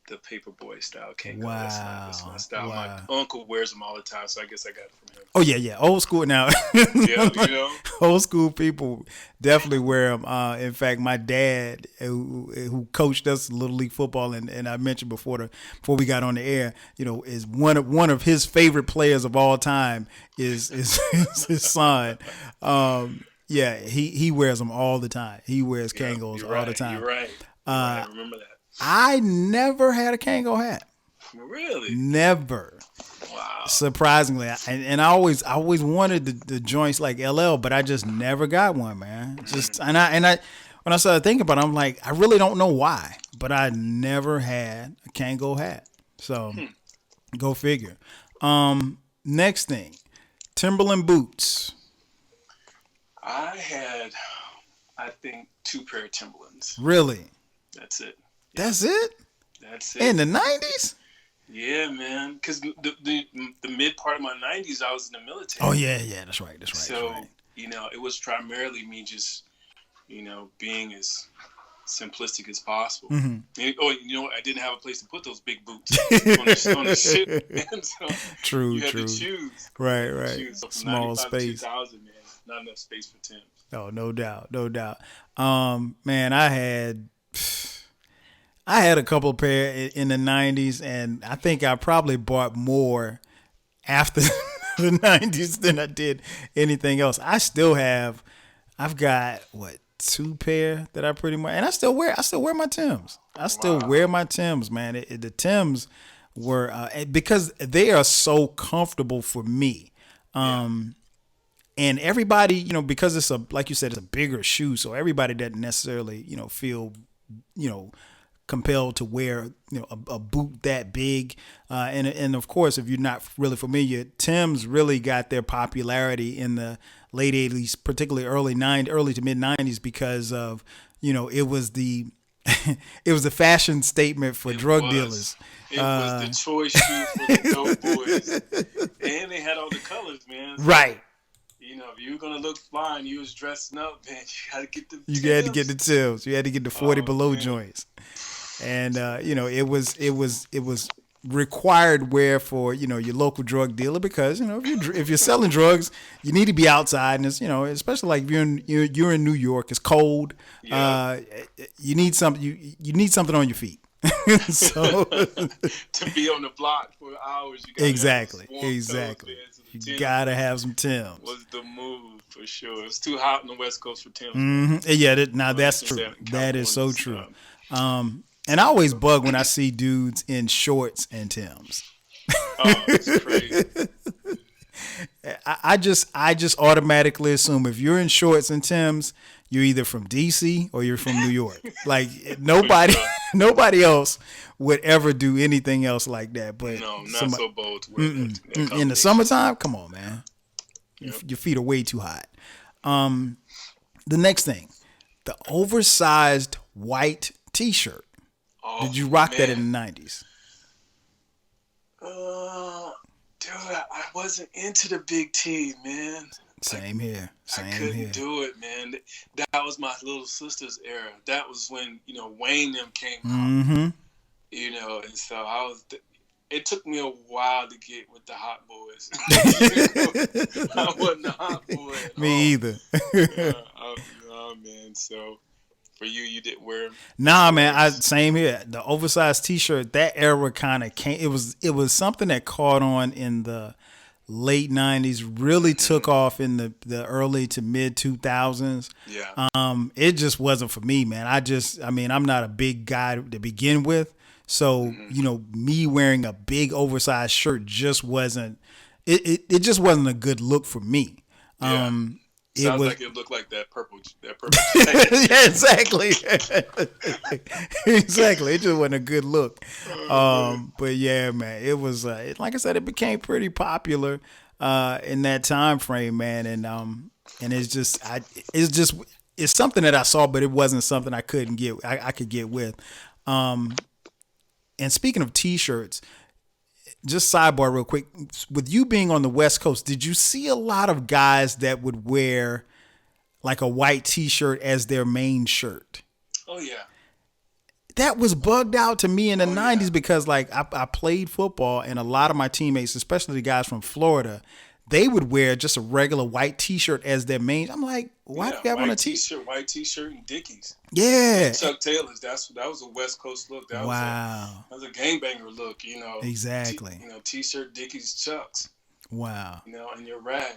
the paperboy style Kango. Wow. That's my style. Wow. My uncle wears them all the time, so I guess I got it from him. Oh yeah. Old school now. Yeah, Old school people definitely wear them. In fact, my dad, who coached us Little League football, and I mentioned before we got on the air, is one of his favorite players of all time is his son. Yeah, he wears them all the time. He wears Kangos all the time. You're right. I remember that. I never had a Kango hat. Really? Never. Wow. Surprisingly, and I always wanted the joints like LL, but I just never got one, man. And I when I started thinking about it, I'm like, I really don't know why, but I never had a Kango hat. So go figure. Next thing, Timberland boots. I had, I think, 2 pair of Timberlands. Really? That's it. That's it? That's it. In the 90s? Yeah, man. Because the mid part of my 90s, I was in the military. Oh, yeah. That's right. So, it was primarily me just, being as simplistic as possible. Mm-hmm. And, I didn't have a place to put those big boots on the ship. And so true. You had to choose. Right. Choose. So small space. 2000, man. Not enough space for Tim. Oh, no doubt. Man, I had a couple of pair in the 90s, and I think I probably bought more after the 90s than I did anything else. I've got 2 pair that I pretty much, and I still wear my Timbs. I still wear my Timbs, man. The Timbs were because they are so comfortable for me. And everybody, because it's like you said, it's a bigger shoe, so everybody doesn't necessarily, feel, compelled to wear, a boot that big. And of course, if you're not really familiar, Tim's really got their popularity in the late 80s, particularly early to mid 90s, because of, it was the fashion statement for drug dealers. It was the choice shoe for the dope boys. And they had all the colors, man. So, right. If you were gonna look fly and you was dressing up, man, you had to get the Timbs. You had to get the Timbs. You had to get the 40 below joints. And it was required wear for your local drug dealer, because if you're selling drugs, you need to be outside, and it's especially like if you're in New York, it's cold. Yeah. You need something. You need something on your feet. So to be on the block for hours, you gotta exactly. You gotta have some Timbs. Was the move for sure. It's too hot on the West Coast for Timbs. Mm-hmm. Yeah, that's true. That is so true. And I always bug when I see dudes in shorts and Timbs. Oh, it's crazy. I just automatically assume if you're in shorts and Timbs, you're either from DC or you're from New York. Like nobody else would ever do anything else like that. But no, not so bold to wear that in the summertime, come on, man. Yep. Your feet are way too hot. The next thing, the oversized white T-shirt. Oh, Did you rock that man. in the 90s? Dude, I wasn't into the big T, man. Same here. I couldn't do it, man. That was my little sister's era. That was when, Wayne them came out. Mm-hmm. And so it took me a while to get with the hot boys. I wasn't a hot boy at all. Me either. Oh, man. So for you didn't wear them? Nah, man. Same here. The oversized T-shirt, that era kind of came. It was something that caught on in the late 90s, really took off in the early to mid 2000s. Yeah. It just wasn't for me, man. I'm not a big guy to begin with. So, me wearing a big oversized shirt just wasn't, it just wasn't a good look for me. Yeah. Sounds like it looked like that purple yeah, exactly. Exactly. It just wasn't a good look. But yeah, man, it was, like I said, it became pretty popular, in that time frame, man. And it's something that I saw, but it wasn't something I could get with. And speaking of T-shirts, just sidebar real quick, with you being on the West Coast, did you see a lot of guys that would wear like a white T-shirt as their main shirt? Oh, yeah. That was bugged out to me in the 90s because like I played football, and a lot of my teammates, especially the guys from Florida, they would wear just a regular white T-shirt as their main. I'm like, why do you have on a T-shirt? White T-shirt and Dickies. Yeah. And Chuck Taylor's. That was a West Coast look. That was a gangbanger look. Exactly. T-shirt, Dickies, Chucks. Wow. And your rag.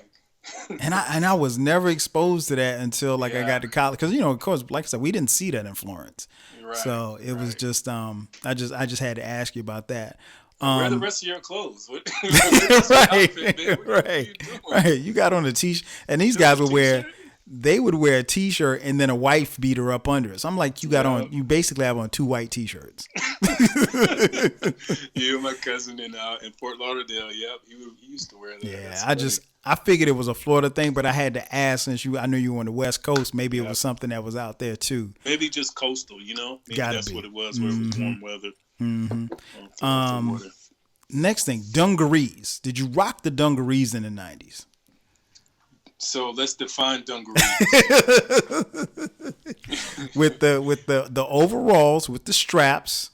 and I was never exposed to that until I got to college, because of course, like I said, we didn't see that in Florence. Right, so it was just I just had to ask you about that. Wear the rest of your clothes. Right. You got on a T-shirt, and these guys would wear a T-shirt and then a wife beater up under it. So I'm like, you basically have on two white T-shirts. You and my cousin in Fort Lauderdale. Yep, he used to wear that. Yeah, I figured it was a Florida thing, but I had to ask, since I knew you were on the West Coast. Maybe it was something that was out there too. Maybe just coastal, Maybe that's what it was, where it was warm weather. Mm-hmm. Next thing, dungarees. Did you rock the dungarees in the 90s? So let's define dungarees. with the overalls with the straps.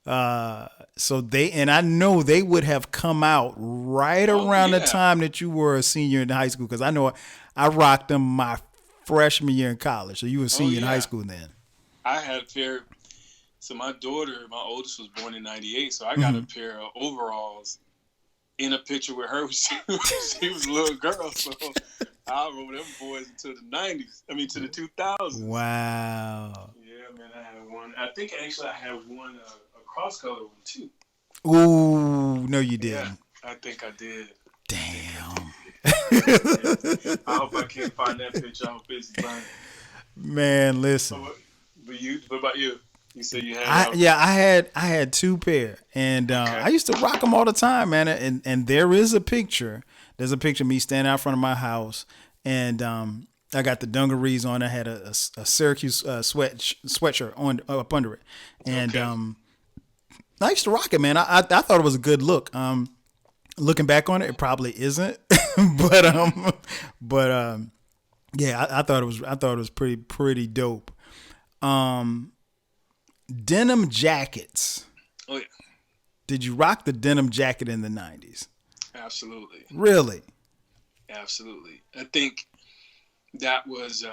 And I know they would have come out right around the time that you were a senior in high school, because I know I rocked them my freshman year in college. So you were a senior in high school then. I had a pair. So my oldest was born in 98, so I got a pair of overalls in a picture with her. She was a little girl, so I remember them boys until the 90s. I mean, to the 2000s. Wow. Yeah, man, I had one. I think actually I had one, a cross-color one, too. Ooh, no, you didn't. Yeah, I think I did. Damn. I hope I can't find that picture. I hope it's fine. Man, listen. What about you? You said you had. I had two pair, and I used to rock them all the time, man. And there is a picture. There's a picture of me standing out front of my house, and I got the dungarees on. I had a Syracuse sweatshirt on up under it, and I used to rock it, man. I thought it was a good look. Looking back on it, it probably isn't, but yeah, I thought it was pretty dope. Denim jackets. Oh, yeah. Did you rock the denim jacket in the 90s? Absolutely. Really? Absolutely. I think that was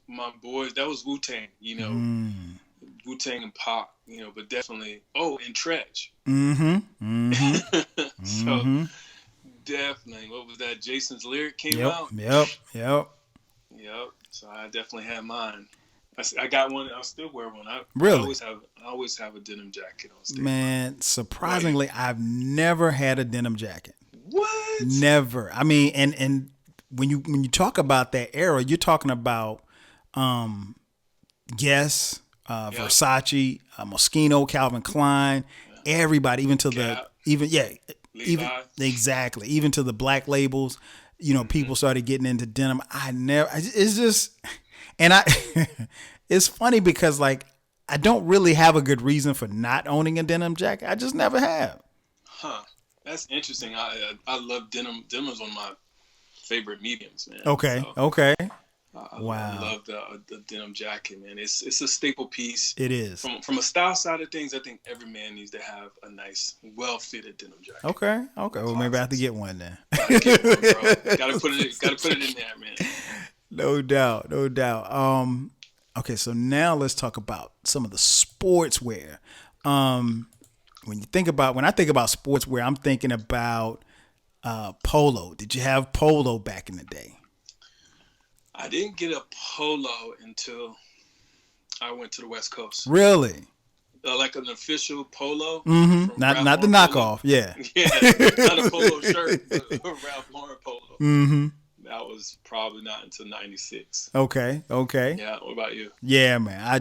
my boys. That was Wu-Tang, Wu-Tang and Pac, but definitely, and Tretch. So definitely, what was that? Jason's Lyric came out? Yep. So I definitely had mine. I got one. I'll still wear one. Really? I always have a denim jacket on stage. Man, surprisingly, I've never had a denim jacket. What? Never. I mean, and when you talk about that era, you're talking about Guess, Versace, Moschino, Calvin Klein, everybody, even to Gap, even Levi. exactly, even to the black labels. people started getting into denim. It's just, and it's funny because like, I don't really have a good reason for not owning a denim jacket. I just never have. Huh. That's interesting. I love denim. Denim is one of my favorite mediums, man. Okay. So, Okay. I Wow. love the denim jacket, man. It's a staple piece. It is. From a style side of things, I think every man needs to have a nice, well-fitted denim jacket. Okay. Well, maybe I have to get one then. Gotta get one, bro. Gotta put it in there, man. No doubt. Okay, so now let's talk about some of the sportswear. When I think about sportswear, I'm thinking about polo. Did you have polo back in the day? I didn't get a polo until I went to the West Coast. Really? Like an official polo. Mm-hmm. Not the knockoff. Polo. Yeah. Yeah, not a polo shirt, but a Ralph Lauren polo. Mm-hmm. That was probably not until '96. Okay. Yeah. What about you? Yeah, man. I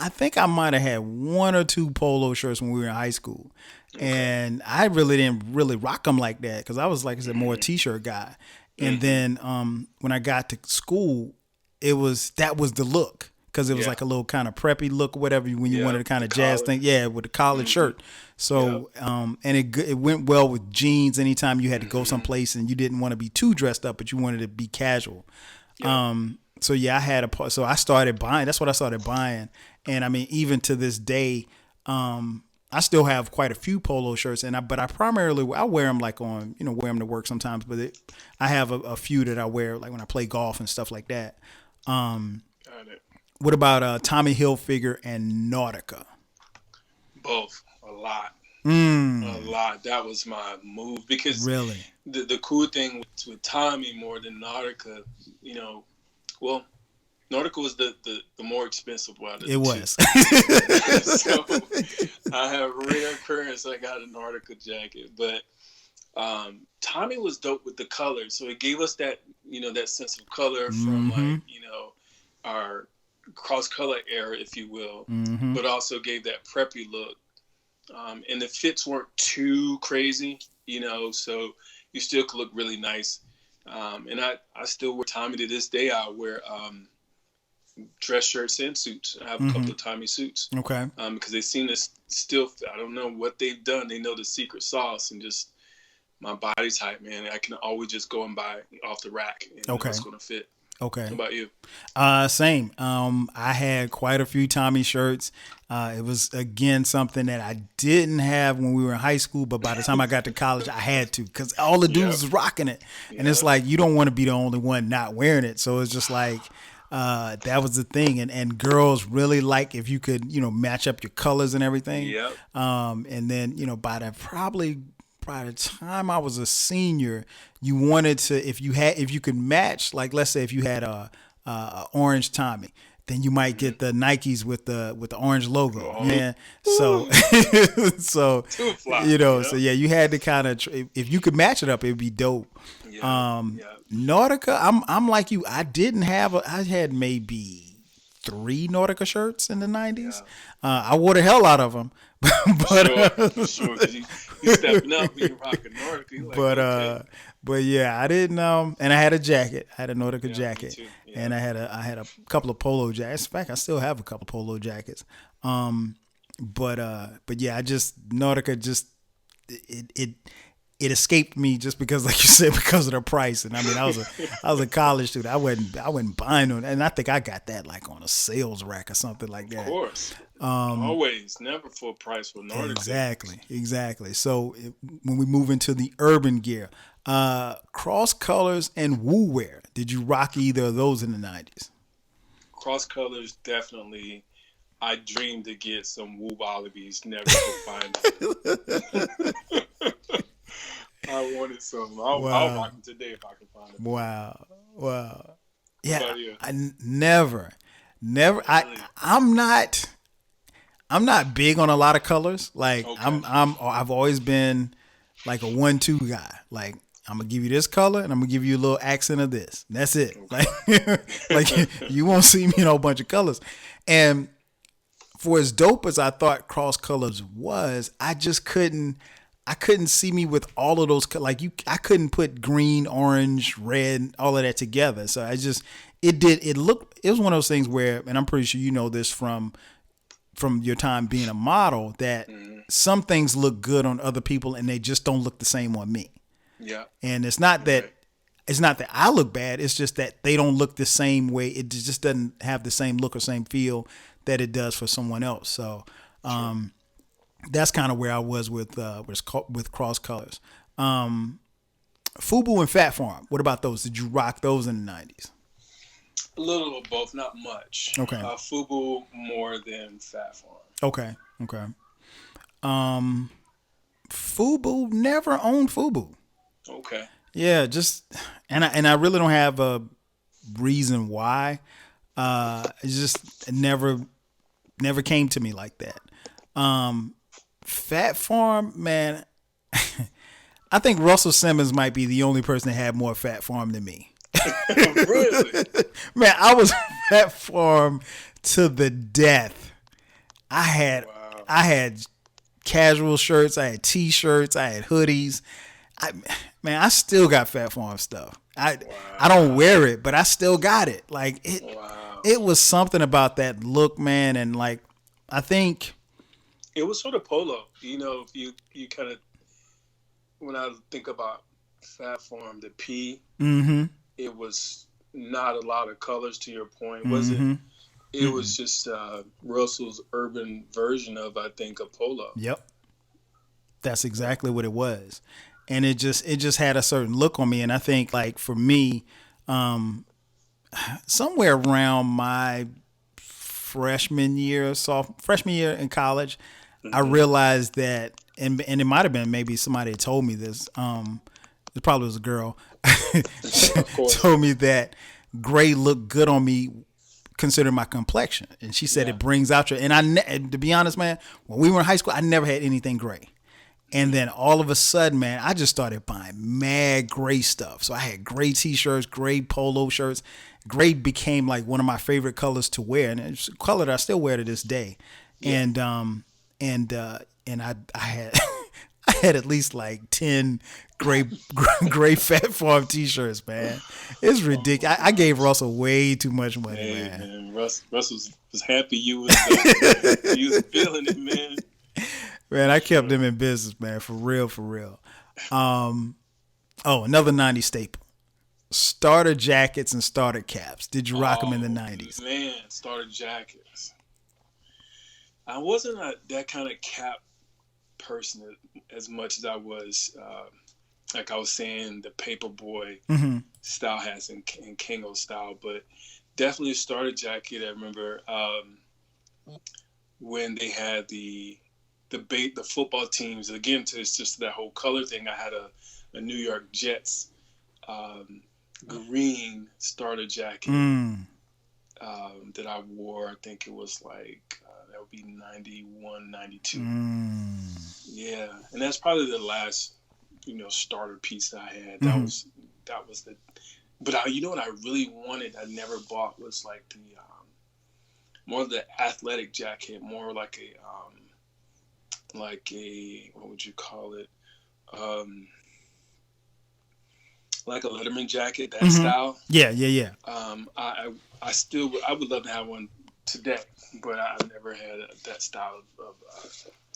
think I might have had one or two polo shirts when we were in high school. Okay. And I really didn't really rock them like that because I was, like I said, more a t-shirt guy. And then when I got to school, that was the look because it was like a little kind of preppy look or whatever when you wanted to kind of jazz thing. Yeah, with the collared shirt. So, and it went well with jeans anytime you had to go someplace and you didn't want to be too dressed up, but you wanted to be casual. Yeah. So yeah, I started buying. That's what I started buying. And I mean, even to this day, I still have quite a few polo shirts, but I primarily wear them like wear them to work sometimes. But I have a few that I wear like when I play golf and stuff like that. Got it. What about Tommy Hilfiger and Nautica? Both. A lot. A lot. That was my move because really the cool thing with Tommy more than Nautica, Nautica was the more expensive one. It was. So I have rare occurrence. I got a Nautica jacket, but Tommy was dope with the color. So it gave us that that sense of color from our cross color era, if you will, but also gave that preppy look. And the fits weren't too crazy, so you still could look really nice. And I still wear Tommy to this day. I wear dress shirts and suits. I have a couple of Tommy suits. Okay. Because they seem to still, I don't know what they've done. They know the secret sauce and just my body type, man. I can always just go and buy off the rack and know it's going to fit. Okay. What about you? Same. I had quite a few Tommy shirts. It was, again, something that I didn't have when we were in high school, but by the time I got to college, I had to because all the dudes was rocking it. And it's like, you don't want to be the only one not wearing it. So it's just like, that was the thing. And girls really like if you could, match up your colors and everything. Yep. And then, by the time I was a senior, you wanted to, if you could match, like let's say if you had a orange Tommy, then you might get the Nikes with the orange logo. Oh. Yeah. So, so you had to kind of, if you could match it up, it'd be dope. Nautica, I'm like you. I had maybe 3 Nautica shirts in the 90s. I wore the hell out of them. But sure. You stepping up, you rocking Nautica. But yeah, I didn't. And I had a jacket. I had a Nautica jacket, and I had a couple of polo jackets. In fact, I still have a couple of polo jackets. But yeah, Nautica it escaped me just because, like you said, because of the price. And I mean, I was a college student. I wasn't buying them, and I think I got that like on a sales rack or something like that. Of course. Always, never full price for Nautica. Exactly. So when we move into the urban gear, cross colors and woo wear, did you rock either of those in the 90s? Cross colors, definitely. I dreamed to get some woo wallabies, never could find them. I wanted some. I'll rock them today if I can find them. Wow. Yeah, I never. Really? I'm not big on a lot of colors. Like I've always been like a 1-2 guy. Like I'm gonna give you this color and I'm gonna give you a little accent of this. That's it. Okay. Like you won't see me in a whole bunch of colors. And for as dope as I thought cross colors was, I just couldn't. I couldn't see me with all of those, like I couldn't put green, orange, red, all of that together. So it was one of those things where, and I'm pretty sure you know this from your time being a model, that some things look good on other people and they just don't look the same on me. Yeah. And it's not that I look bad. It's just that they don't look the same way. It just doesn't have the same look or same feel that it does for someone else. So, that's kind of where I was with cross colors. FUBU and Fat Farm. What about those? Did you rock those in the 90s? A little of both, not much. Okay. FUBU more than Fat Farm. Okay. FUBU, never owned FUBU. Okay. Yeah, and I really don't have a reason why. It never came to me like that. Fat Farm, man. I think Russell Simmons might be the only person that had more Fat Farm than me. Really? Man, I was Fat Farm to the death. I had casual shirts, I had t-shirts, I had hoodies. I still got Fat Farm stuff. I don't wear it, but I still got it. Like it was something about that look, man, and like I think it was sort of polo. You know, if you kind of, when I think about Fat Farm, the P, it was not a lot of colors, to your point, was it? It was just Russell's urban version of, I think, a polo. Yep. That's exactly what it was. And it just had a certain look on me. And I think, like, for me, somewhere around my freshman year in college, I realized that, and it might have been maybe somebody had told me this. It probably was a girl. Told me that gray looked good on me, considering my complexion. And she said it brings out your. And to be honest, man, when we were in high school, I never had anything gray. And then all of a sudden, man, I just started buying mad gray stuff. So I had gray t-shirts, gray polo shirts. Gray became like one of my favorite colors to wear, and it's a color that I still wear to this day. Yeah. And I had I had at least like 10 gray Fat Farm t-shirts, man. It's ridiculous. I gave Russell way too much money, man. Russ was happy you was feeling it, man. Man, I kept them in business, man, for real. Another 90s staple. Starter jackets and starter caps. Did you rock them in the 90s? Man, starter jackets. I wasn't that kind of cap person as much as I was, like I was saying, the Paperboy style hats and Kango style, but definitely a starter jacket. I remember when they had the football teams, again, it's just that whole color thing. I had a New York Jets green starter jacket that I wore. I think it was like that would be 91, 92. Yeah, and that's probably the last starter piece that I had. That was the. But you know what I really wanted, I never bought, was like the more of the athletic jacket, more like a what would you call it? Like a Letterman jacket, that style. Yeah. I would love to have one today, but I've never had that style of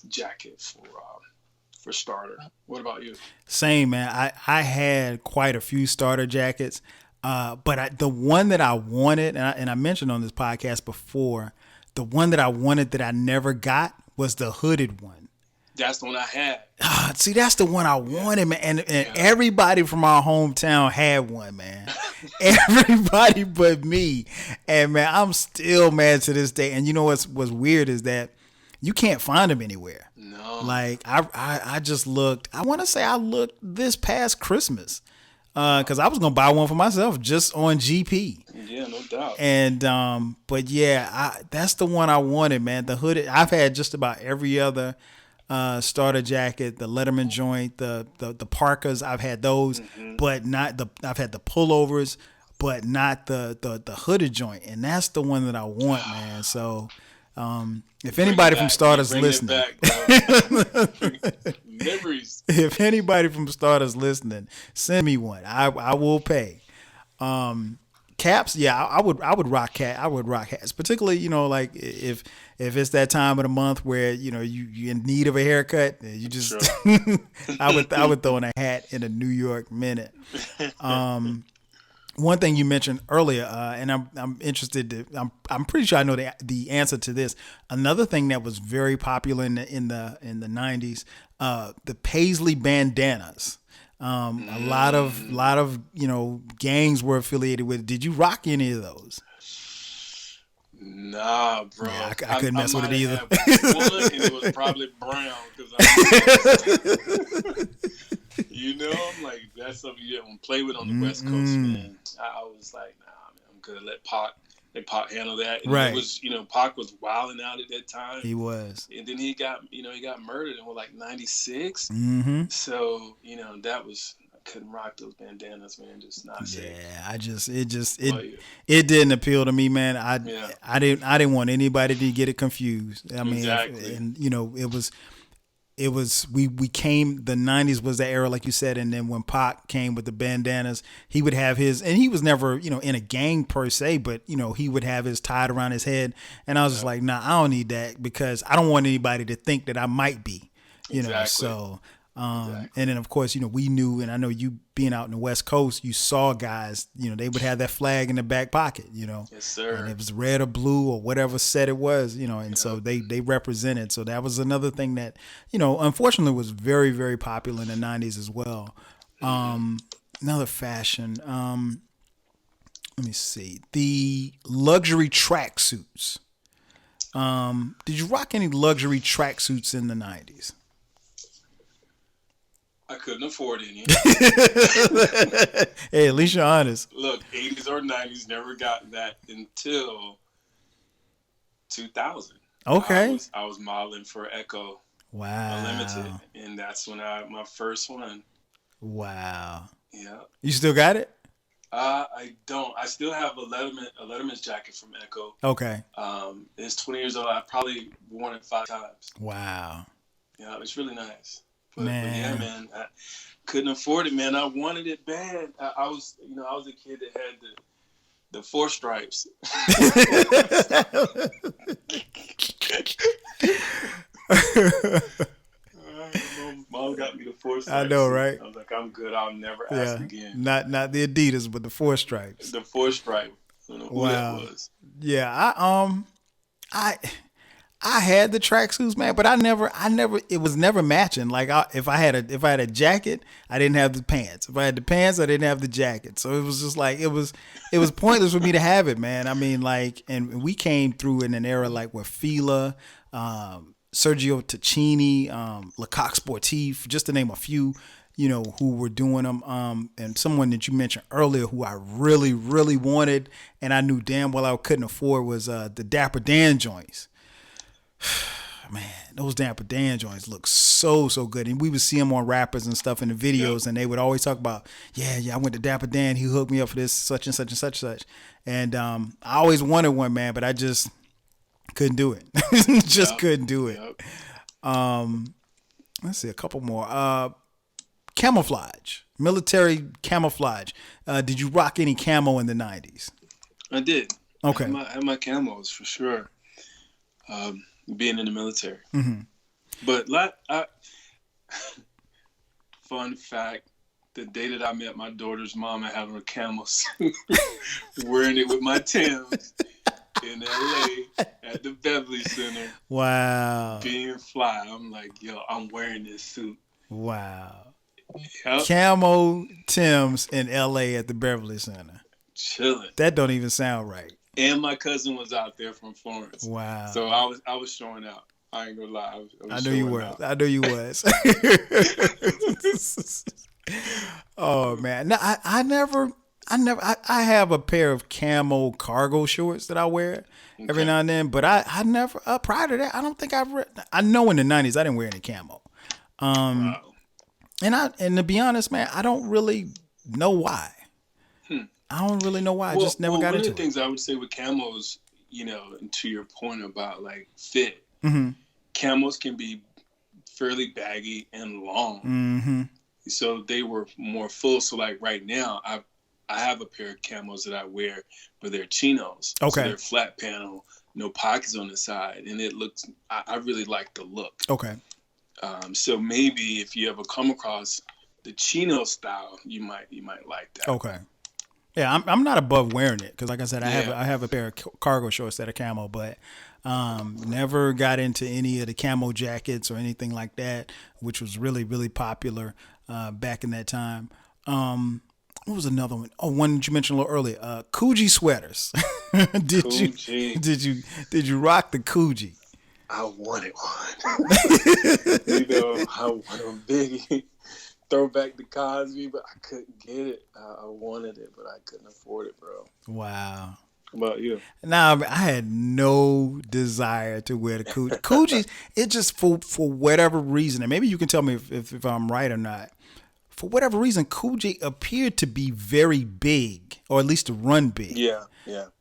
jacket for starter. What about you? Same, man. I had quite a few starter jackets, but the one that I wanted, and I mentioned on this podcast before, the one that I wanted that I never got was the hooded one. That's the one I had. See, that's the one I wanted, man. And everybody from our hometown had one, man. Everybody but me. And, man, I'm still mad to this day. And you know what's weird is that you can't find them anywhere. No. Like, I just looked. I want to say I looked this past Christmas because I was going to buy one for myself just on GP. Yeah, no doubt. And, but, yeah, that's the one I wanted, man. The hooded. I've had just about every other starter jacket, the Letterman joint, the Parkas. I've had those, but not I've had the pullovers, but not the hooded joint, and that's the one that I want, man. So, if anybody from Starter's listening, Memories. If anybody from Starters listening, send me one. I will pay. Caps, yeah, I would rock hats, particularly, like if it's that time of the month where you in need of a haircut, you just Sure. I would throw in a hat in a New York minute. One thing you mentioned earlier, and I'm interested to, I'm pretty sure I know the answer to this. Another thing that was very popular in the 90s, the paisley bandanas. A lot of gangs were affiliated with. Did you rock any of those? Nah, bro. Yeah, I couldn't mess with it either. One, and it was probably brown because I'm like, that's something you don't play with on the West Coast, man. I was like, nah, man, I'm good. Let Pac handle that. And right. It was, Pac was wilding out at that time. He was. And then he got murdered in like 96. Mm-hmm. So, that was, I couldn't rock those bandanas, man. Just not safe. Yeah, it didn't appeal to me, man. I didn't want anybody to get it confused. I mean, exactly. It was we came, the 90s was the era, like you said, and then when Pac came with the bandanas, he would have his, and he was never in a gang per se, but he would have his tied around his head, and I was just like, nah, I don't need that, because I don't want anybody to think that I might be, exactly. So and then of course we knew, and I know you being out in the West Coast, you saw guys, they would have that flag in the back pocket, Yes, sir. and it was red or blue or whatever set it was, and so they represented. So that was another thing that unfortunately was very, very popular in the 90s as well. Another fashion, let me see, the luxury tracksuits. Did you rock any luxury tracksuits in the 90s? I couldn't afford any. Hey, at least you're honest. Look, 80s or 90s, never got that until 2000. Okay. I was modeling for Echo. Wow. Unlimited, and that's when my first one. Wow. Yeah. You still got it? I don't. I still have a Letterman's jacket from Echo. Okay. It's 20 years old. I probably worn it 5 times. Wow. Yeah, it's really nice. But yeah, man, I couldn't afford it, man. I wanted it bad. I was a kid that had the 4 stripes. Mom got me the 4 stripes. I know, right? I was like, I'm good. I'll never ask again. Not the Adidas, but the 4 stripes. The 4 stripe. I don't know who that was. Yeah, I had the tracksuits, man, but I never. It was never matching. Like if I had a jacket, I didn't have the pants. If I had the pants, I didn't have the jacket. So it was just like it was pointless for me to have it, man. I mean, like, and we came through in an era like with Fila, Sergio Tacchini, Lecoq Sportif, just to name a few, who were doing them. And someone that you mentioned earlier who I really, really wanted, and I knew damn well I couldn't afford, was the Dapper Dan joints. Man, those Dapper Dan joints look so good, and we would see them on rappers and stuff in the videos, and they would always talk about, I went to Dapper Dan, he hooked me up for this such and such and such and such, and I always wanted one, man, but I just couldn't do it. Couldn't do it. Let's see, a couple more. Camouflage, military camouflage. Did you rock any camo in the 90s? I did. Okay. I had my camos for sure. Being in the military. Mm-hmm. But fun fact, the day that I met my daughter's mom, I had on a camo suit, wearing it with my Timbs in LA at the Beverly Center. Wow. Being fly. I'm like, yo, I'm wearing this suit. Wow. Yep. Camo Timbs in LA at the Beverly Center. Chilling. That don't even sound right. And my cousin was out there from Florence. Wow. So I was showing out. I ain't gonna lie. I know you were. I know you was. Oh man. No, I have a pair of camo cargo shorts that I wear every now and then, but I never, prior to that, I don't think I know in the 90s I didn't wear any camo. Wow. And to be honest, man, I don't really know why. I don't really know why. I just never got into it. One of the things I would say with camos, and to your point about like fit, mm-hmm. camos can be fairly baggy and long. Mm-hmm. So they were more full. So like right now, I have a pair of camos that I wear, but they're chinos. Okay. So they're flat panel, no pockets on the side, and it looks. I really like the look. Okay. So maybe if you ever come across the chino style, you might like that. Okay. Yeah, I'm not above wearing it because, like I said, I Yeah. have a pair of cargo shorts that are camo, but never got into any of the camo jackets or anything like that, which was really, really popular back in that time. What was another one? Oh, one that you mentioned a little earlier. Coogee sweaters. Coogee. Did you rock the Coogee? I wanted one. I want a biggie. Throwback to Cosby, but I couldn't get it. I wanted it, but I couldn't afford it, bro. Wow. How about you? Nah, I had no desire to wear the Coogee. Coogee, it just for whatever reason, and maybe you can tell me if I'm right or not. For whatever reason, Coogee appeared to be very big, or at least to run big. Yeah.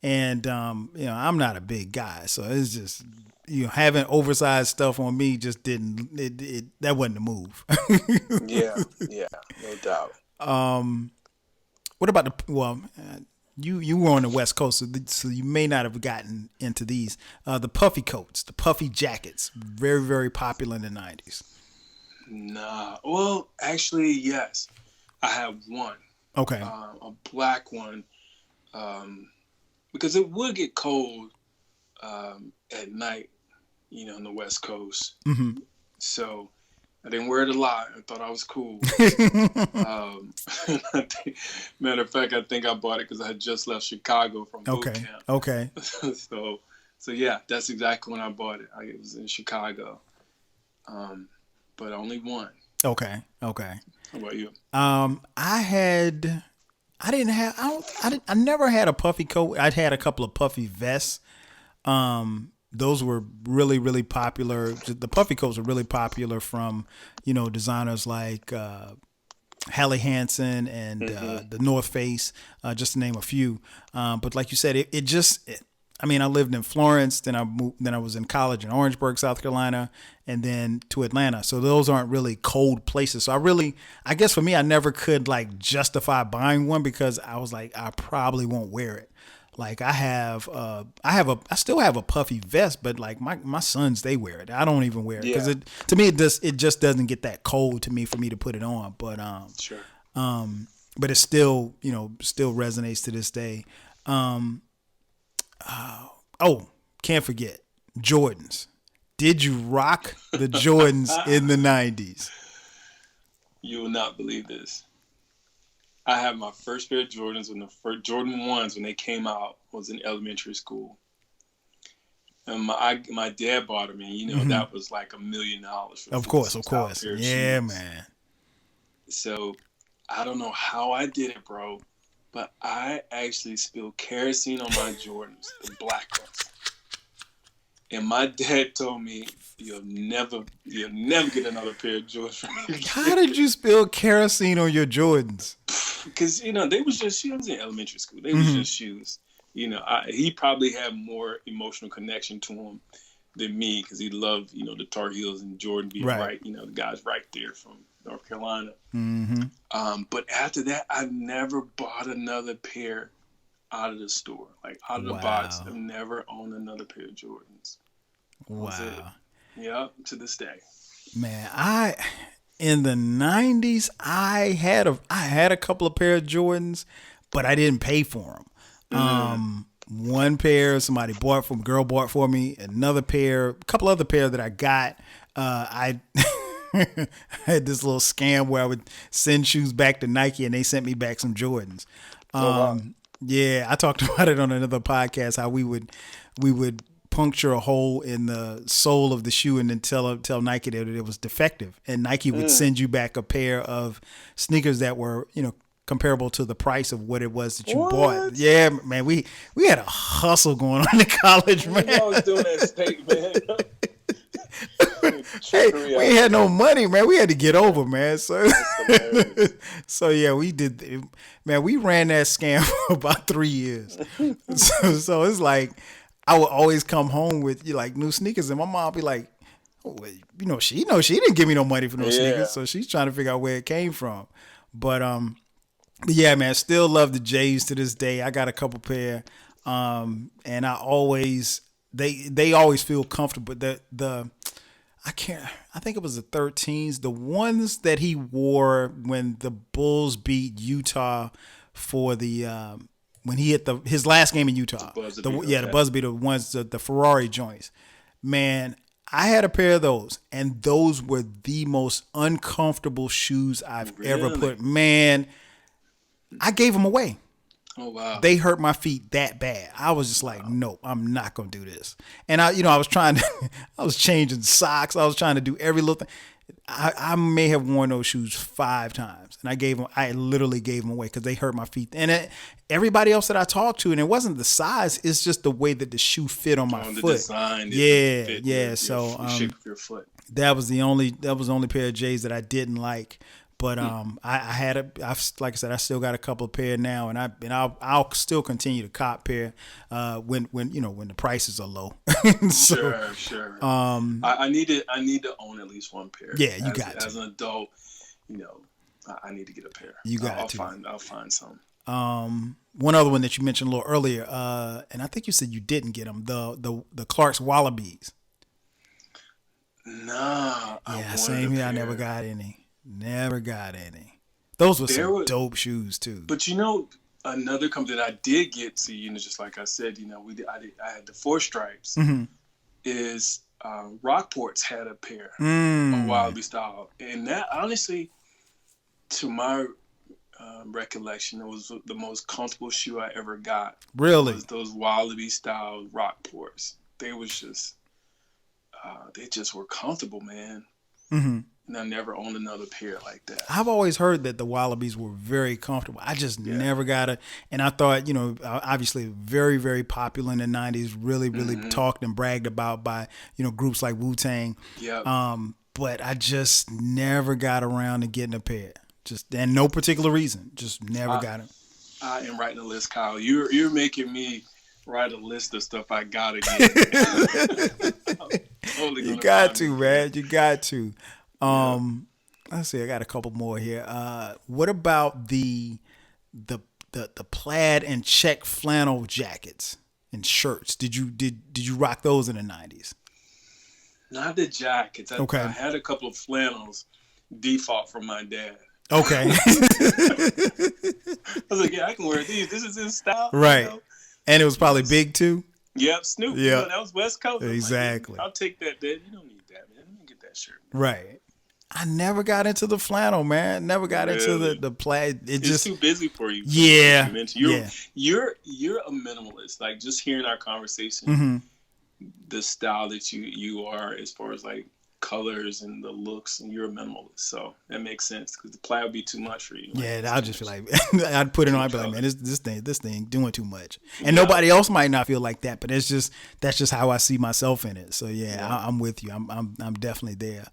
And I'm not a big guy, so it's just having oversized stuff on me just didn't. That wasn't the move. Yeah, no doubt. What about you were on the West Coast, so you may not have gotten into these. The puffy coats, the puffy jackets, very, very popular in the 90s. Nah. Well, actually, yes. I have one. Okay. A black one. Because it would get cold at night, in the West Coast. Mm-hmm. So I didn't wear it a lot. I thought I was cool. Matter of fact, I think I bought it because I had just left Chicago from boot camp. Okay. So yeah, that's exactly when I bought it. It was in Chicago. But only one. Okay. How about you? I never had a puffy coat. I'd had a couple of puffy vests. Those were really, really popular. The puffy coats were really popular from, designers like Halle Hansen and the North Face, just to name a few. But like you said, I lived in Florence, then I was in college in Orangeburg, South Carolina, and then to Atlanta. So those aren't really cold places. So I guess for me, I never could justify buying one because I was like, I probably won't wear it. Like I still have a puffy vest, but like my sons, they wear it. I don't even wear it because to me, it just doesn't get that cold to me for me to put it on. But sure. But it still resonates to this day. Can't forget Jordans. Did you rock the Jordans in the 90s? You will not believe this. I had my first pair of Jordans when the first Jordan 1s when they came out was in elementary school. And my dad bought them, and that was like $1 million. Of course. Yeah, man. So I don't know how I did it, bro, but I actually spilled kerosene on my Jordans, the black ones. And my dad told me, you'll never get another pair of Jordans from me. How did you spill kerosene on your Jordans? Because, they was just shoes. I was in elementary school. They was just shoes. He probably had more emotional connection to them than me because he loved, the Tar Heels and Jordan being right. The guys right there from North Carolina. Mm-hmm. But after that, I never bought another pair out of the store, like out of the box. I've never owned another pair of Jordans. Wow. Yeah, to this day. Man, in the 90s, I had a couple of pair of Jordans, but I didn't pay for them. One pair somebody girl bought for me. Another pair, a couple other pair that I got. I had this little scam where I would send shoes back to Nike and they sent me back some Jordans. Yeah, I talked about it on another podcast, how we would puncture a hole in the sole of the shoe and then tell Nike that it was defective. And Nike would send you back a pair of sneakers that were, comparable to the price of what it was that you bought. Yeah, man, we had a hustle going on in college, man. I was doing that state, man. Hey, we ain't had no money, man. We had to get over, man. So yeah, we did. Man, we ran that scam for about 3 years. So it's like I would always come home with new sneakers, and my mom would be like, she didn't give me no money for no Yeah. sneakers, so she's trying to figure out where it came from. But yeah, man, still love the J's to this day. I got a couple pair, and I always they always feel comfortable. I think it was the 13s, the ones that he wore when the Bulls beat Utah for the when he hit his last game in Utah. The buzzer beater ones, the Ferrari joints. Man, I had a pair of those, and those were the most uncomfortable shoes I've ever put. Man, I gave them away. Oh wow! They hurt my feet that bad. I was just like, no, I'm not gonna do this. And I was trying to, I was changing socks. I was trying to do every little thing. I may have worn those shoes 5 times, and I literally gave them away because they hurt my feet. And everybody else that I talked to, and it wasn't the size, it's just the way that the shoe fit on my foot. The design, yeah. So the shape of your foot. That was the only pair of J's that I didn't like. But like I said, I still got a couple of pair now, and I'll still continue to cop pair when the prices are low. So, sure. I need to own at least one pair. Yeah, you got to. As an adult, I need to get a pair. You got I'll to. I'll find some. One other one that you mentioned a little earlier, and I think you said you didn't get them, the Clark's Wallabies. Nah. Yeah, same here. I never got any. Those were some dope shoes too. But another company that I did get to, just like I said, I had the 4 stripes. Mm-hmm. Is Rockport's had a pair of Wallaby style, and that honestly, to my recollection, it was the most comfortable shoe I ever got. Really, was those Wallaby style Rockports. They was just, they just were comfortable, man. Mm-hmm. And I never owned another pair like that. I've always heard that the Wallabies were very comfortable. I just never got it. And I thought, obviously very, very popular in the 90s, really, really talked and bragged about by, groups like Wu-Tang. Yeah. But I just never got around to getting a pair. And no particular reason. Just never got it. I am writing a list, Kyle. You're making me write a list of stuff I gotta get. You got to, man. You got to. Let's see. I got a couple more here. What about the plaid and check flannel jackets and shirts? Did you rock those in the 90s? Not the jackets. Okay. I had a couple of flannels default from my dad. Okay. I was like, yeah, I can wear these. This is in style. Right. And it was probably big too. Yep, Snoop. Yeah. That was West Coast. Exactly. Like, I'll take that, Dad. You don't need that, man. Let me get that shirt. Right. I never got into the flannel, man. Never got into the plaid. It's too busy for you. Yeah. You're a minimalist. Like, just hearing our conversation, mm-hmm. the style that you are as far as like colors and the looks, and you're a minimalist, so that makes sense because the plaid would be too much for you. Yeah, I'll just feel like I'd put it on. I'd be like, man, this thing doing too much, and nobody else might not feel like that, but that's just how I see myself in it. So I'm with you. I'm definitely there.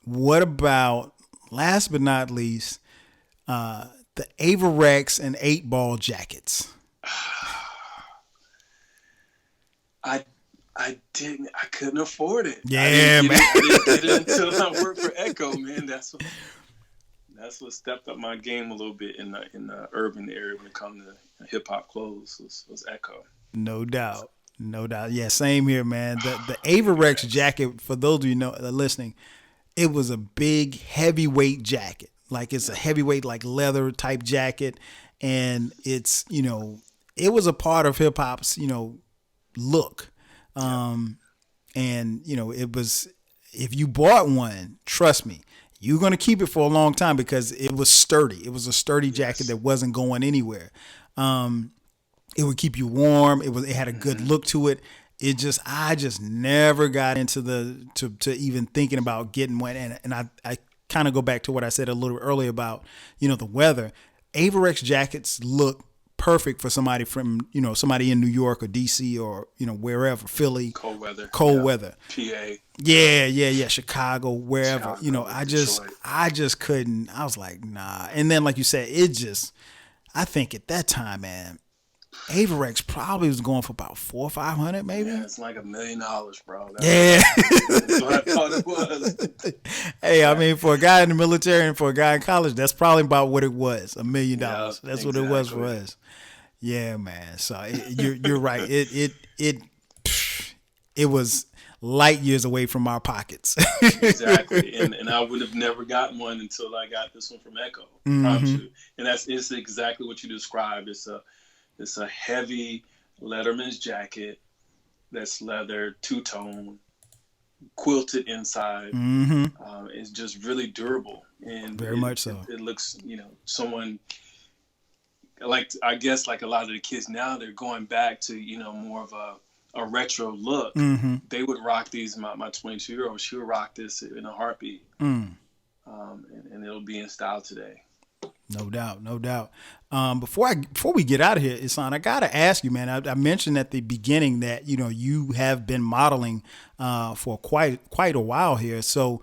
What about, last but not least, the Averex and 8-ball jackets? I couldn't afford it. Yeah, man. I didn't get it until I worked for Echo, man. That's what stepped up my game a little bit in the urban area when it comes to hip hop clothes was Echo. No doubt. Yeah, same here, man. The Averex jacket, for those of you listening, it was a big heavyweight jacket. Like, it's a heavyweight, like leather type jacket, and it's it was a part of hip hop's look. And it was, if you bought one, trust me, you're going to keep it for a long time because it was sturdy. It was a sturdy jacket that wasn't going anywhere. It would keep you warm. It had a good look to it. I just never got into to even thinking about getting one. And I kind of go back to what I said a little earlier about, the weather. Averex jackets look perfect for somebody from, somebody in New York or DC or, wherever, Philly. Cold weather. PA. Yeah. Chicago, wherever. Chicago, I just couldn't. I was like, nah. And then, like you said, I think at that time, man, Averex probably was going for about $400 or $500 maybe. Yeah, it's like $1 million, bro. Yeah. That's what I thought it was. Hey, I mean, for a guy in the military and for a guy in college, that's probably about what it was. $1 million. Yeah, That's what it was for us. Yeah, man. So you're right. It was light years away from our pockets. Exactly. And I would have never gotten one until I got this one from Echo. I promise you. And it's exactly what you described. It's a heavy Letterman's jacket that's leather, two-tone, quilted inside. It's just really durable. And very much so. It looks, someone I guess like a lot of the kids now, they're going back to, more of a retro look. They would rock these. My 22-year-old, she would rock this in a heartbeat. And it'll be in style today. No doubt. Before we get out of here, Ihsaan, I gotta ask you, man. I mentioned at the beginning that you have been modeling for quite a while here. So,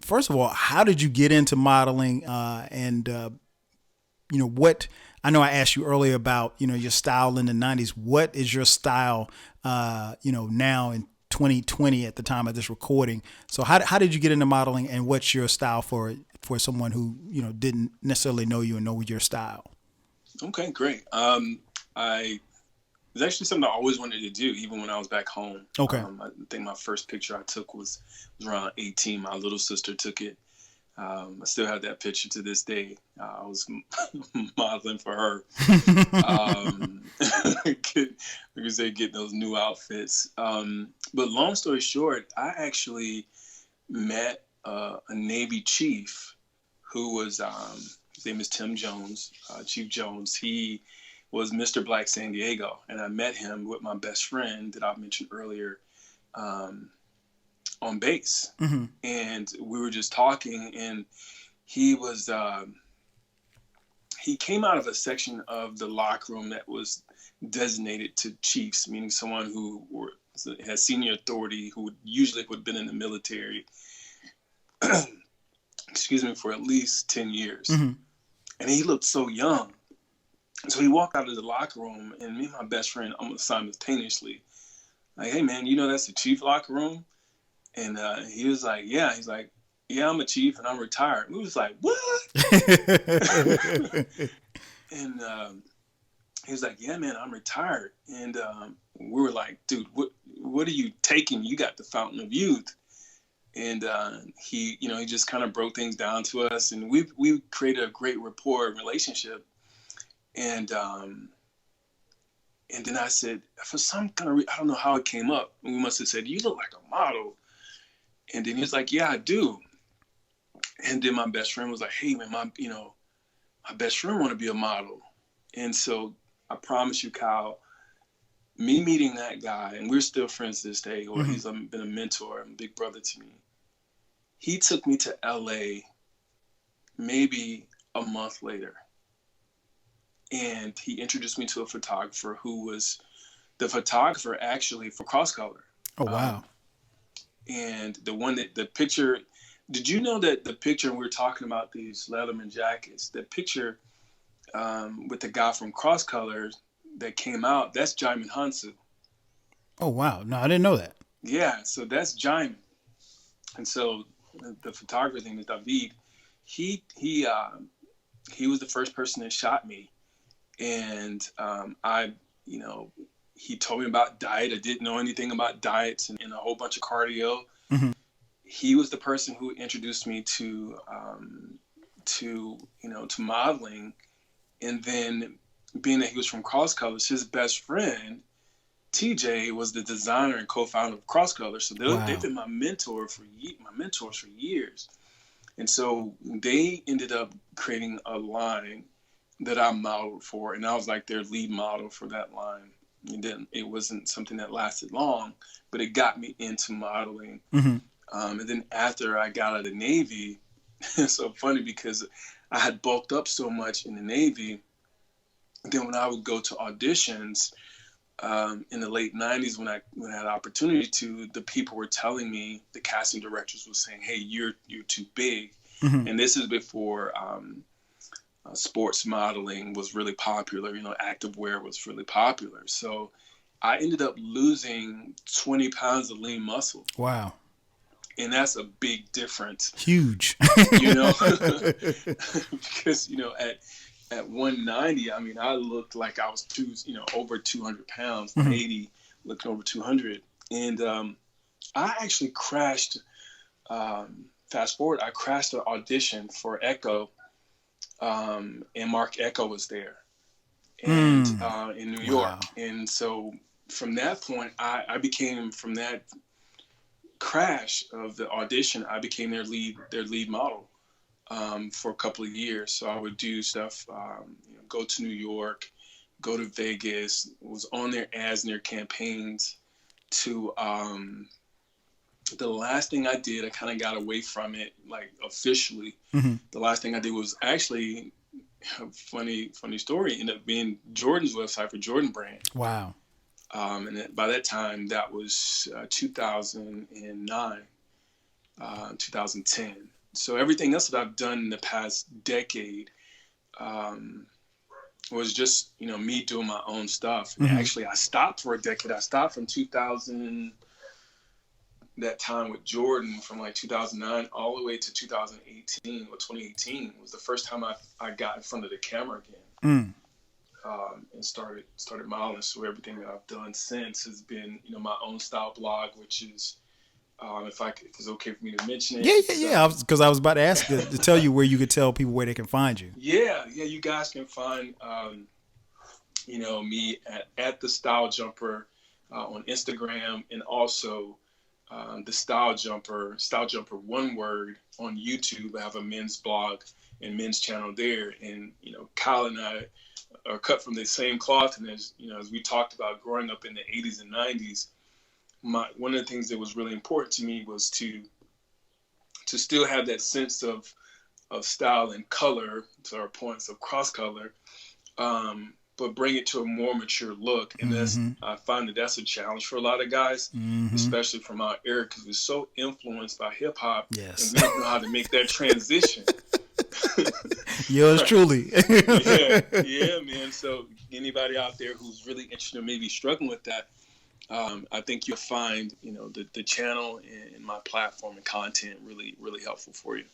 first of all, how did you get into modeling? And what? I know I asked you earlier about your style in the '90s. What is your style? Now in 2020 at the time of this recording. So how did you get into modeling, and what's your style for someone who didn't necessarily know you and know your style? Okay, great. It's actually something I always wanted to do, even when I was back home. Okay. I think my first picture I took was around 18. My little sister took it. I still have that picture to this day. I was modeling for her. Getting those new outfits. But long story short, I actually met a Navy chief who was, his name is Tim Jones, Chief Jones. He was Mr. Black San Diego. And I met him with my best friend that I mentioned earlier, on base. And we were just talking, and he was, he came out of a section of the locker room that was designated to chiefs, meaning someone who has senior authority, who usually would have been in the military, for at least 10 years. And he looked so young. So he walked out of the locker room, and me and my best friend almost simultaneously, like, hey man, that's the chief locker room? And he was like, yeah. He's like, yeah, I'm a chief and I'm retired. We was like, what? And he was like, yeah, man, I'm retired. And we were like, dude, what are you taking? You got the fountain of youth. And he just kind of broke things down to us, and we created a great rapport and relationship. And then I said, for some kind of I don't know how it came up. We must have said, you look like a model. And then he was like, yeah, I do. And then my best friend was like, hey man, my best friend want to be a model. And so I promise you, Kyle, me meeting that guy, and we're still friends to this day, or he's been a mentor and big brother to me. He took me to LA maybe a month later. And he introduced me to a photographer who was the photographer actually for Cross Color. Oh, wow. And the picture, did you know that the picture, we were talking about these Letterman jackets, the picture with the guy from Cross Color that came out, that's Jaimin Hansu. Oh, wow. No, I didn't know that. Yeah, so that's Jaimin. And so the photographer's name is David. He was the first person that shot me. And he told me about diet. I didn't know anything about diets and a whole bunch of cardio. He was the person who introduced me to modeling. And then being that he was from Cross Colors, his best friend, TJ, was the designer and co-founder of Cross Colors. So they've been my mentors for years. And so they ended up creating a line that I modeled for, and I was like their lead model for that line. And then it wasn't something that lasted long, but it got me into modeling. And then after I got out of the Navy, it's so funny because I had bulked up so much in the Navy. Then when I would go to auditions in the late 90s, when I had opportunity to, the people were telling me, the casting directors were saying, hey, you're too big. And this is before sports modeling was really popular. Activewear was really popular. So I ended up losing 20 pounds of lean muscle. Wow. And that's a big difference. Huge. Because, at 190, I mean, I looked like I was over 200 pounds, 80, looking over 200. And I actually crashed, fast forward, I crashed an audition for Echo, and Mark Echo was there, and in New York. Wow. And so from that point, I became, from that crash of the audition, I became their lead model for a couple of years. So I would do stuff, go to New York, go to Vegas, was on their ads and their campaigns. To the last thing I did, I kind of got away from it, like officially. The last thing I did was actually a funny story, ended up being Jordan's website for Jordan Brand. Wow. And by that time, that was 2009, 2010. So everything else that I've done in the past decade was just, me doing my own stuff. And actually, I stopped for a decade. I stopped from 2000, that time with Jordan, from like 2009 all the way to 2018 or 2018 was the first time I got in front of the camera again. And started modeling. So everything that I've done since has been, my own style blog, which is, if it's okay for me to mention it. Yeah. Because I was about to ask to tell you where you could tell people where they can find you. Yeah. You guys can find, me at the StyleJumper on Instagram, and also the StyleJumper, one word, on YouTube. I have a men's blog and men's channel there, and Kyle and I are cut from the same cloth. And as we talked about growing up in the 80s and 90s, one of the things that was really important to me was to still have that sense of style and color, to our points of cross color, but bring it to a more mature look. And I find that's a challenge for a lot of guys, especially from our era, because we're so influenced by hip hop, and we don't know how to make that transition. Yours truly. yeah, man. So anybody out there who's really interested in maybe struggling with that, I think you'll find, the channel and my platform and content really, really helpful for you.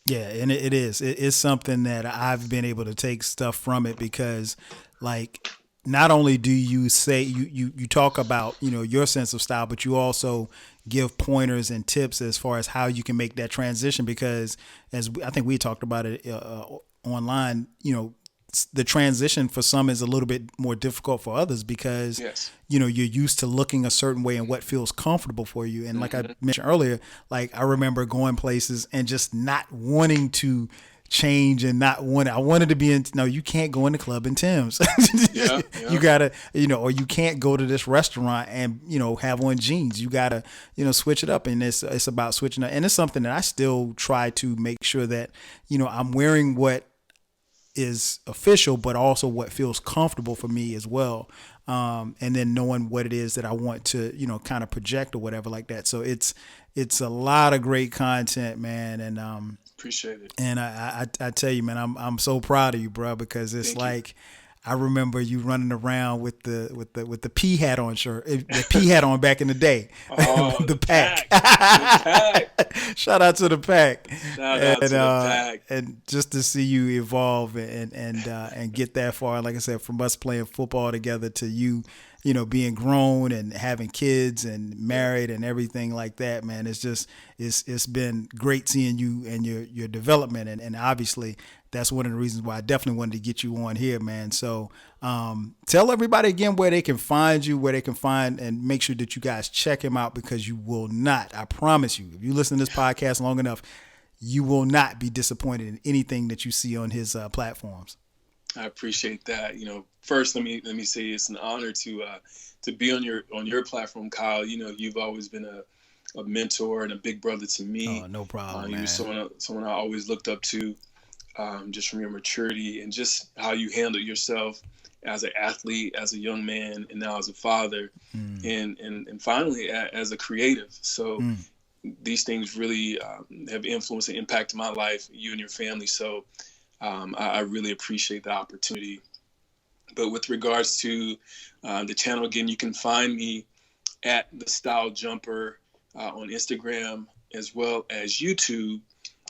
Yeah, and it is. It's something that I've been able to take stuff from it, because, like, not only do you say you talk about, your sense of style, but you also give pointers and tips as far as how you can make that transition, because I think we talked about it online, the transition for some is a little bit more difficult for others, because, you're used to looking a certain way and what feels comfortable for you. And like I mentioned earlier, like, I remember going places and just not wanting to change and I wanted to be in, no, you can't go in the club in Tim's. You gotta, or you can't go to this restaurant and, have on jeans. You gotta, switch it up. And it's about switching up. And it's something that I still try to make sure that, I'm wearing what is official, but also what feels comfortable for me as well. And then knowing what it is that I want to, kind of project or whatever like that. So it's a lot of great content, man. And, appreciate it. And I tell you, man, I'm so proud of you, bro, because it's I remember you running around with the P hat on shirt, the P hat on back in the day. Oh, the pack. The pack. Shout out to the pack. Shout out to the pack. And just to see you evolve and get that far, like I said, from us playing football together to you, being grown and having kids and married and everything like that, man. It's been great seeing you and your development, and obviously that's one of the reasons why I definitely wanted to get you on here, man. So tell everybody again where they can find you, where they can find, and make sure that you guys check him out, because you will not, I promise you, if you listen to this podcast long enough, you will not be disappointed in anything that you see on his platforms. I appreciate that. First, let me say it's an honor to be on your platform, Kyle. You've always been a mentor and a big brother to me. Oh, no problem, man. You're someone I always looked up to, just from your maturity and just how you handle yourself as an athlete, as a young man, and now as a father, and finally as a creative. So these things really have influenced and impacted my life, you and your family. So I really appreciate the opportunity. But with regards to the channel, again, you can find me at the StyleJumper on Instagram as well as YouTube.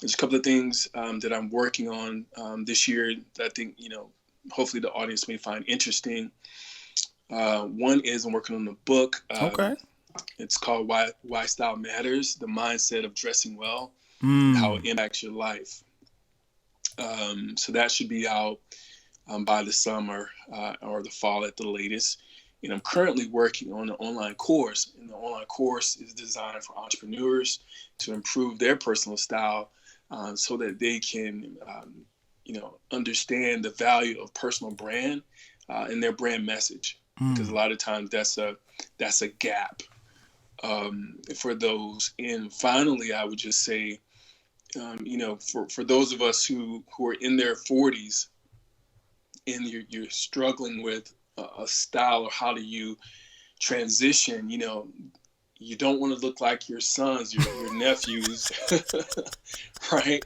There's a couple of things that I'm working on this year that I think, hopefully the audience may find interesting. One is I'm working on a book. Okay. It's called Why Style Matters, the mindset of dressing well, and how it impacts your life. So that should be out by the summer or the fall at the latest. And I'm currently working on an online course, and the online course is designed for entrepreneurs to improve their personal style so that they can, understand the value of personal brand and their brand message. Because a lot of times that's a gap for those. And finally, I would just say, for those of us who are in their 40s and you're struggling with a style, or how do you transition, you don't want to look like your sons, your nephews, right?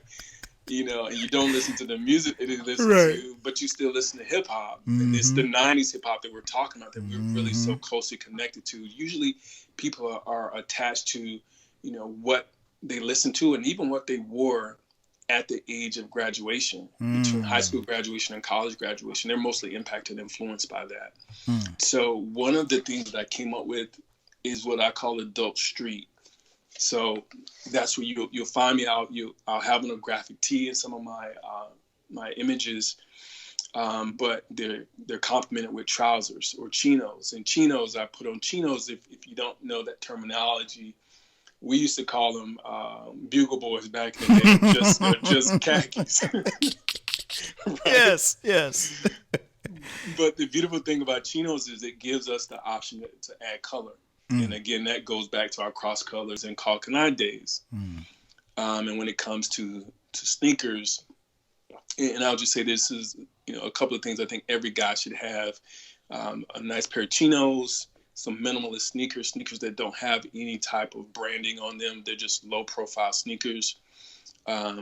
And you don't listen to the music that they listen to, but you still listen to hip hop. And it's the 90s hip hop that we're talking about that we're really so closely connected to. Usually people are attached to, what they listen to and even what they wore at the age of graduation, between high school graduation and college graduation. They're mostly impacted and influenced by that. So one of the things that I came up with is what I call adult street. So that's where you'll find me out. I'll have a graphic tee in some of my images, but they're complemented with trousers or chinos. And chinos, I put on chinos. If you don't know that terminology, we used to call them bugle boys back in the day, just khakis. Right? Yes. But the beautiful thing about chinos is it gives us the option to add color. And again, that goes back to our cross colors and Kalkanai days. And when it comes to sneakers, and I'll just say this is, a couple of things I think every guy should have. A nice pair of chinos, some minimalist sneakers that don't have any type of branding on them. They're just low profile sneakers. A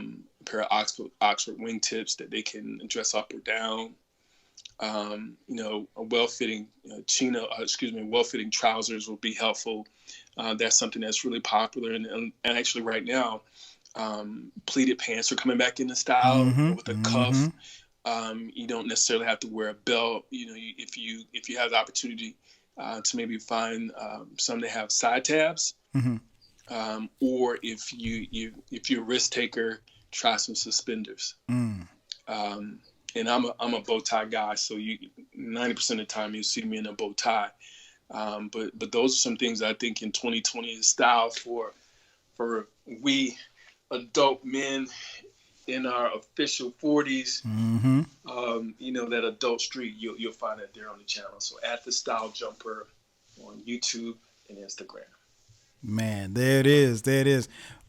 pair of Oxford wingtips that they can dress up or down. A well-fitting well-fitting trousers will be helpful. That's something that's really popular. And actually right now, pleated pants are coming back into style with a cuff. You don't necessarily have to wear a belt. If you have the opportunity to maybe find some that have side tabs, or if you're a risk taker, try some suspenders. And I'm a bow tie guy, so 90% of the time you see me in a bow tie. But those are some things I think in 2020 is style for we adult men in our official 40s. That adult street, you'll find it there on the channel. So at the StyleJumper on YouTube and Instagram. Man, there it is.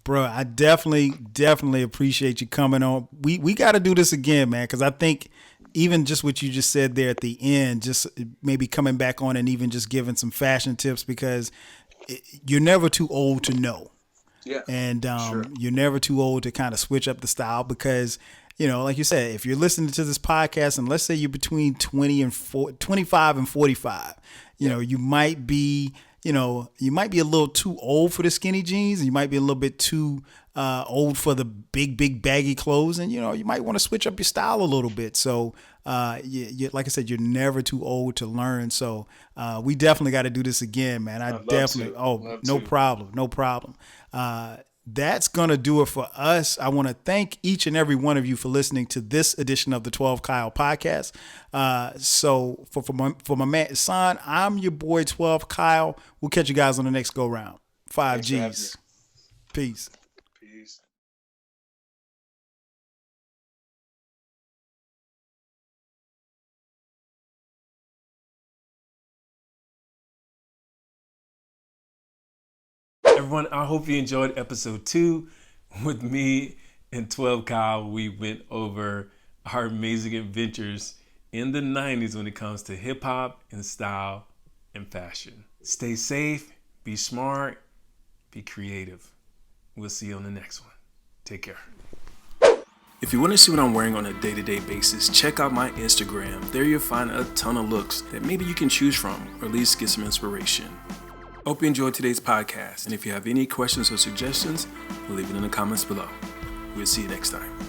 Bro, I definitely appreciate you coming on. We got to do this again, man, because I think even just what you just said there at the end, just maybe coming back on and even just giving some fashion tips, because you're never too old to know. Yeah. And sure. You're never too old to kind of switch up the style, because, like you said, if you're listening to this podcast and let's say you're between 25 and 45, you might be you might be a little too old for the skinny jeans, and you might be a little bit too old for the big baggy clothes, and you might want to switch up your style a little bit. So like I said, you're never too old to learn. So we definitely got to do this again, man. No problem. That's going to do it for us. I want to thank each and every one of you for listening to this edition of the 12 Kyle podcast. So for my man, Ihsaan, I'm your boy 12 Kyle. We'll catch you guys on the next go round. 5 G's. Peace. Peace. Everyone, I hope you enjoyed episode 2 with me and 12 Kyle. We went over our amazing adventures in the 90s when it comes to hip hop and style and fashion. Stay safe, be smart, be creative. We'll see you on the next one. Take care. If you want to see what I'm wearing on a day-to-day basis, check out my Instagram. There you'll find a ton of looks that maybe you can choose from, or at least get some inspiration. Hope you enjoyed today's podcast, and if you have any questions or suggestions, leave it in the comments below. We'll see you next time.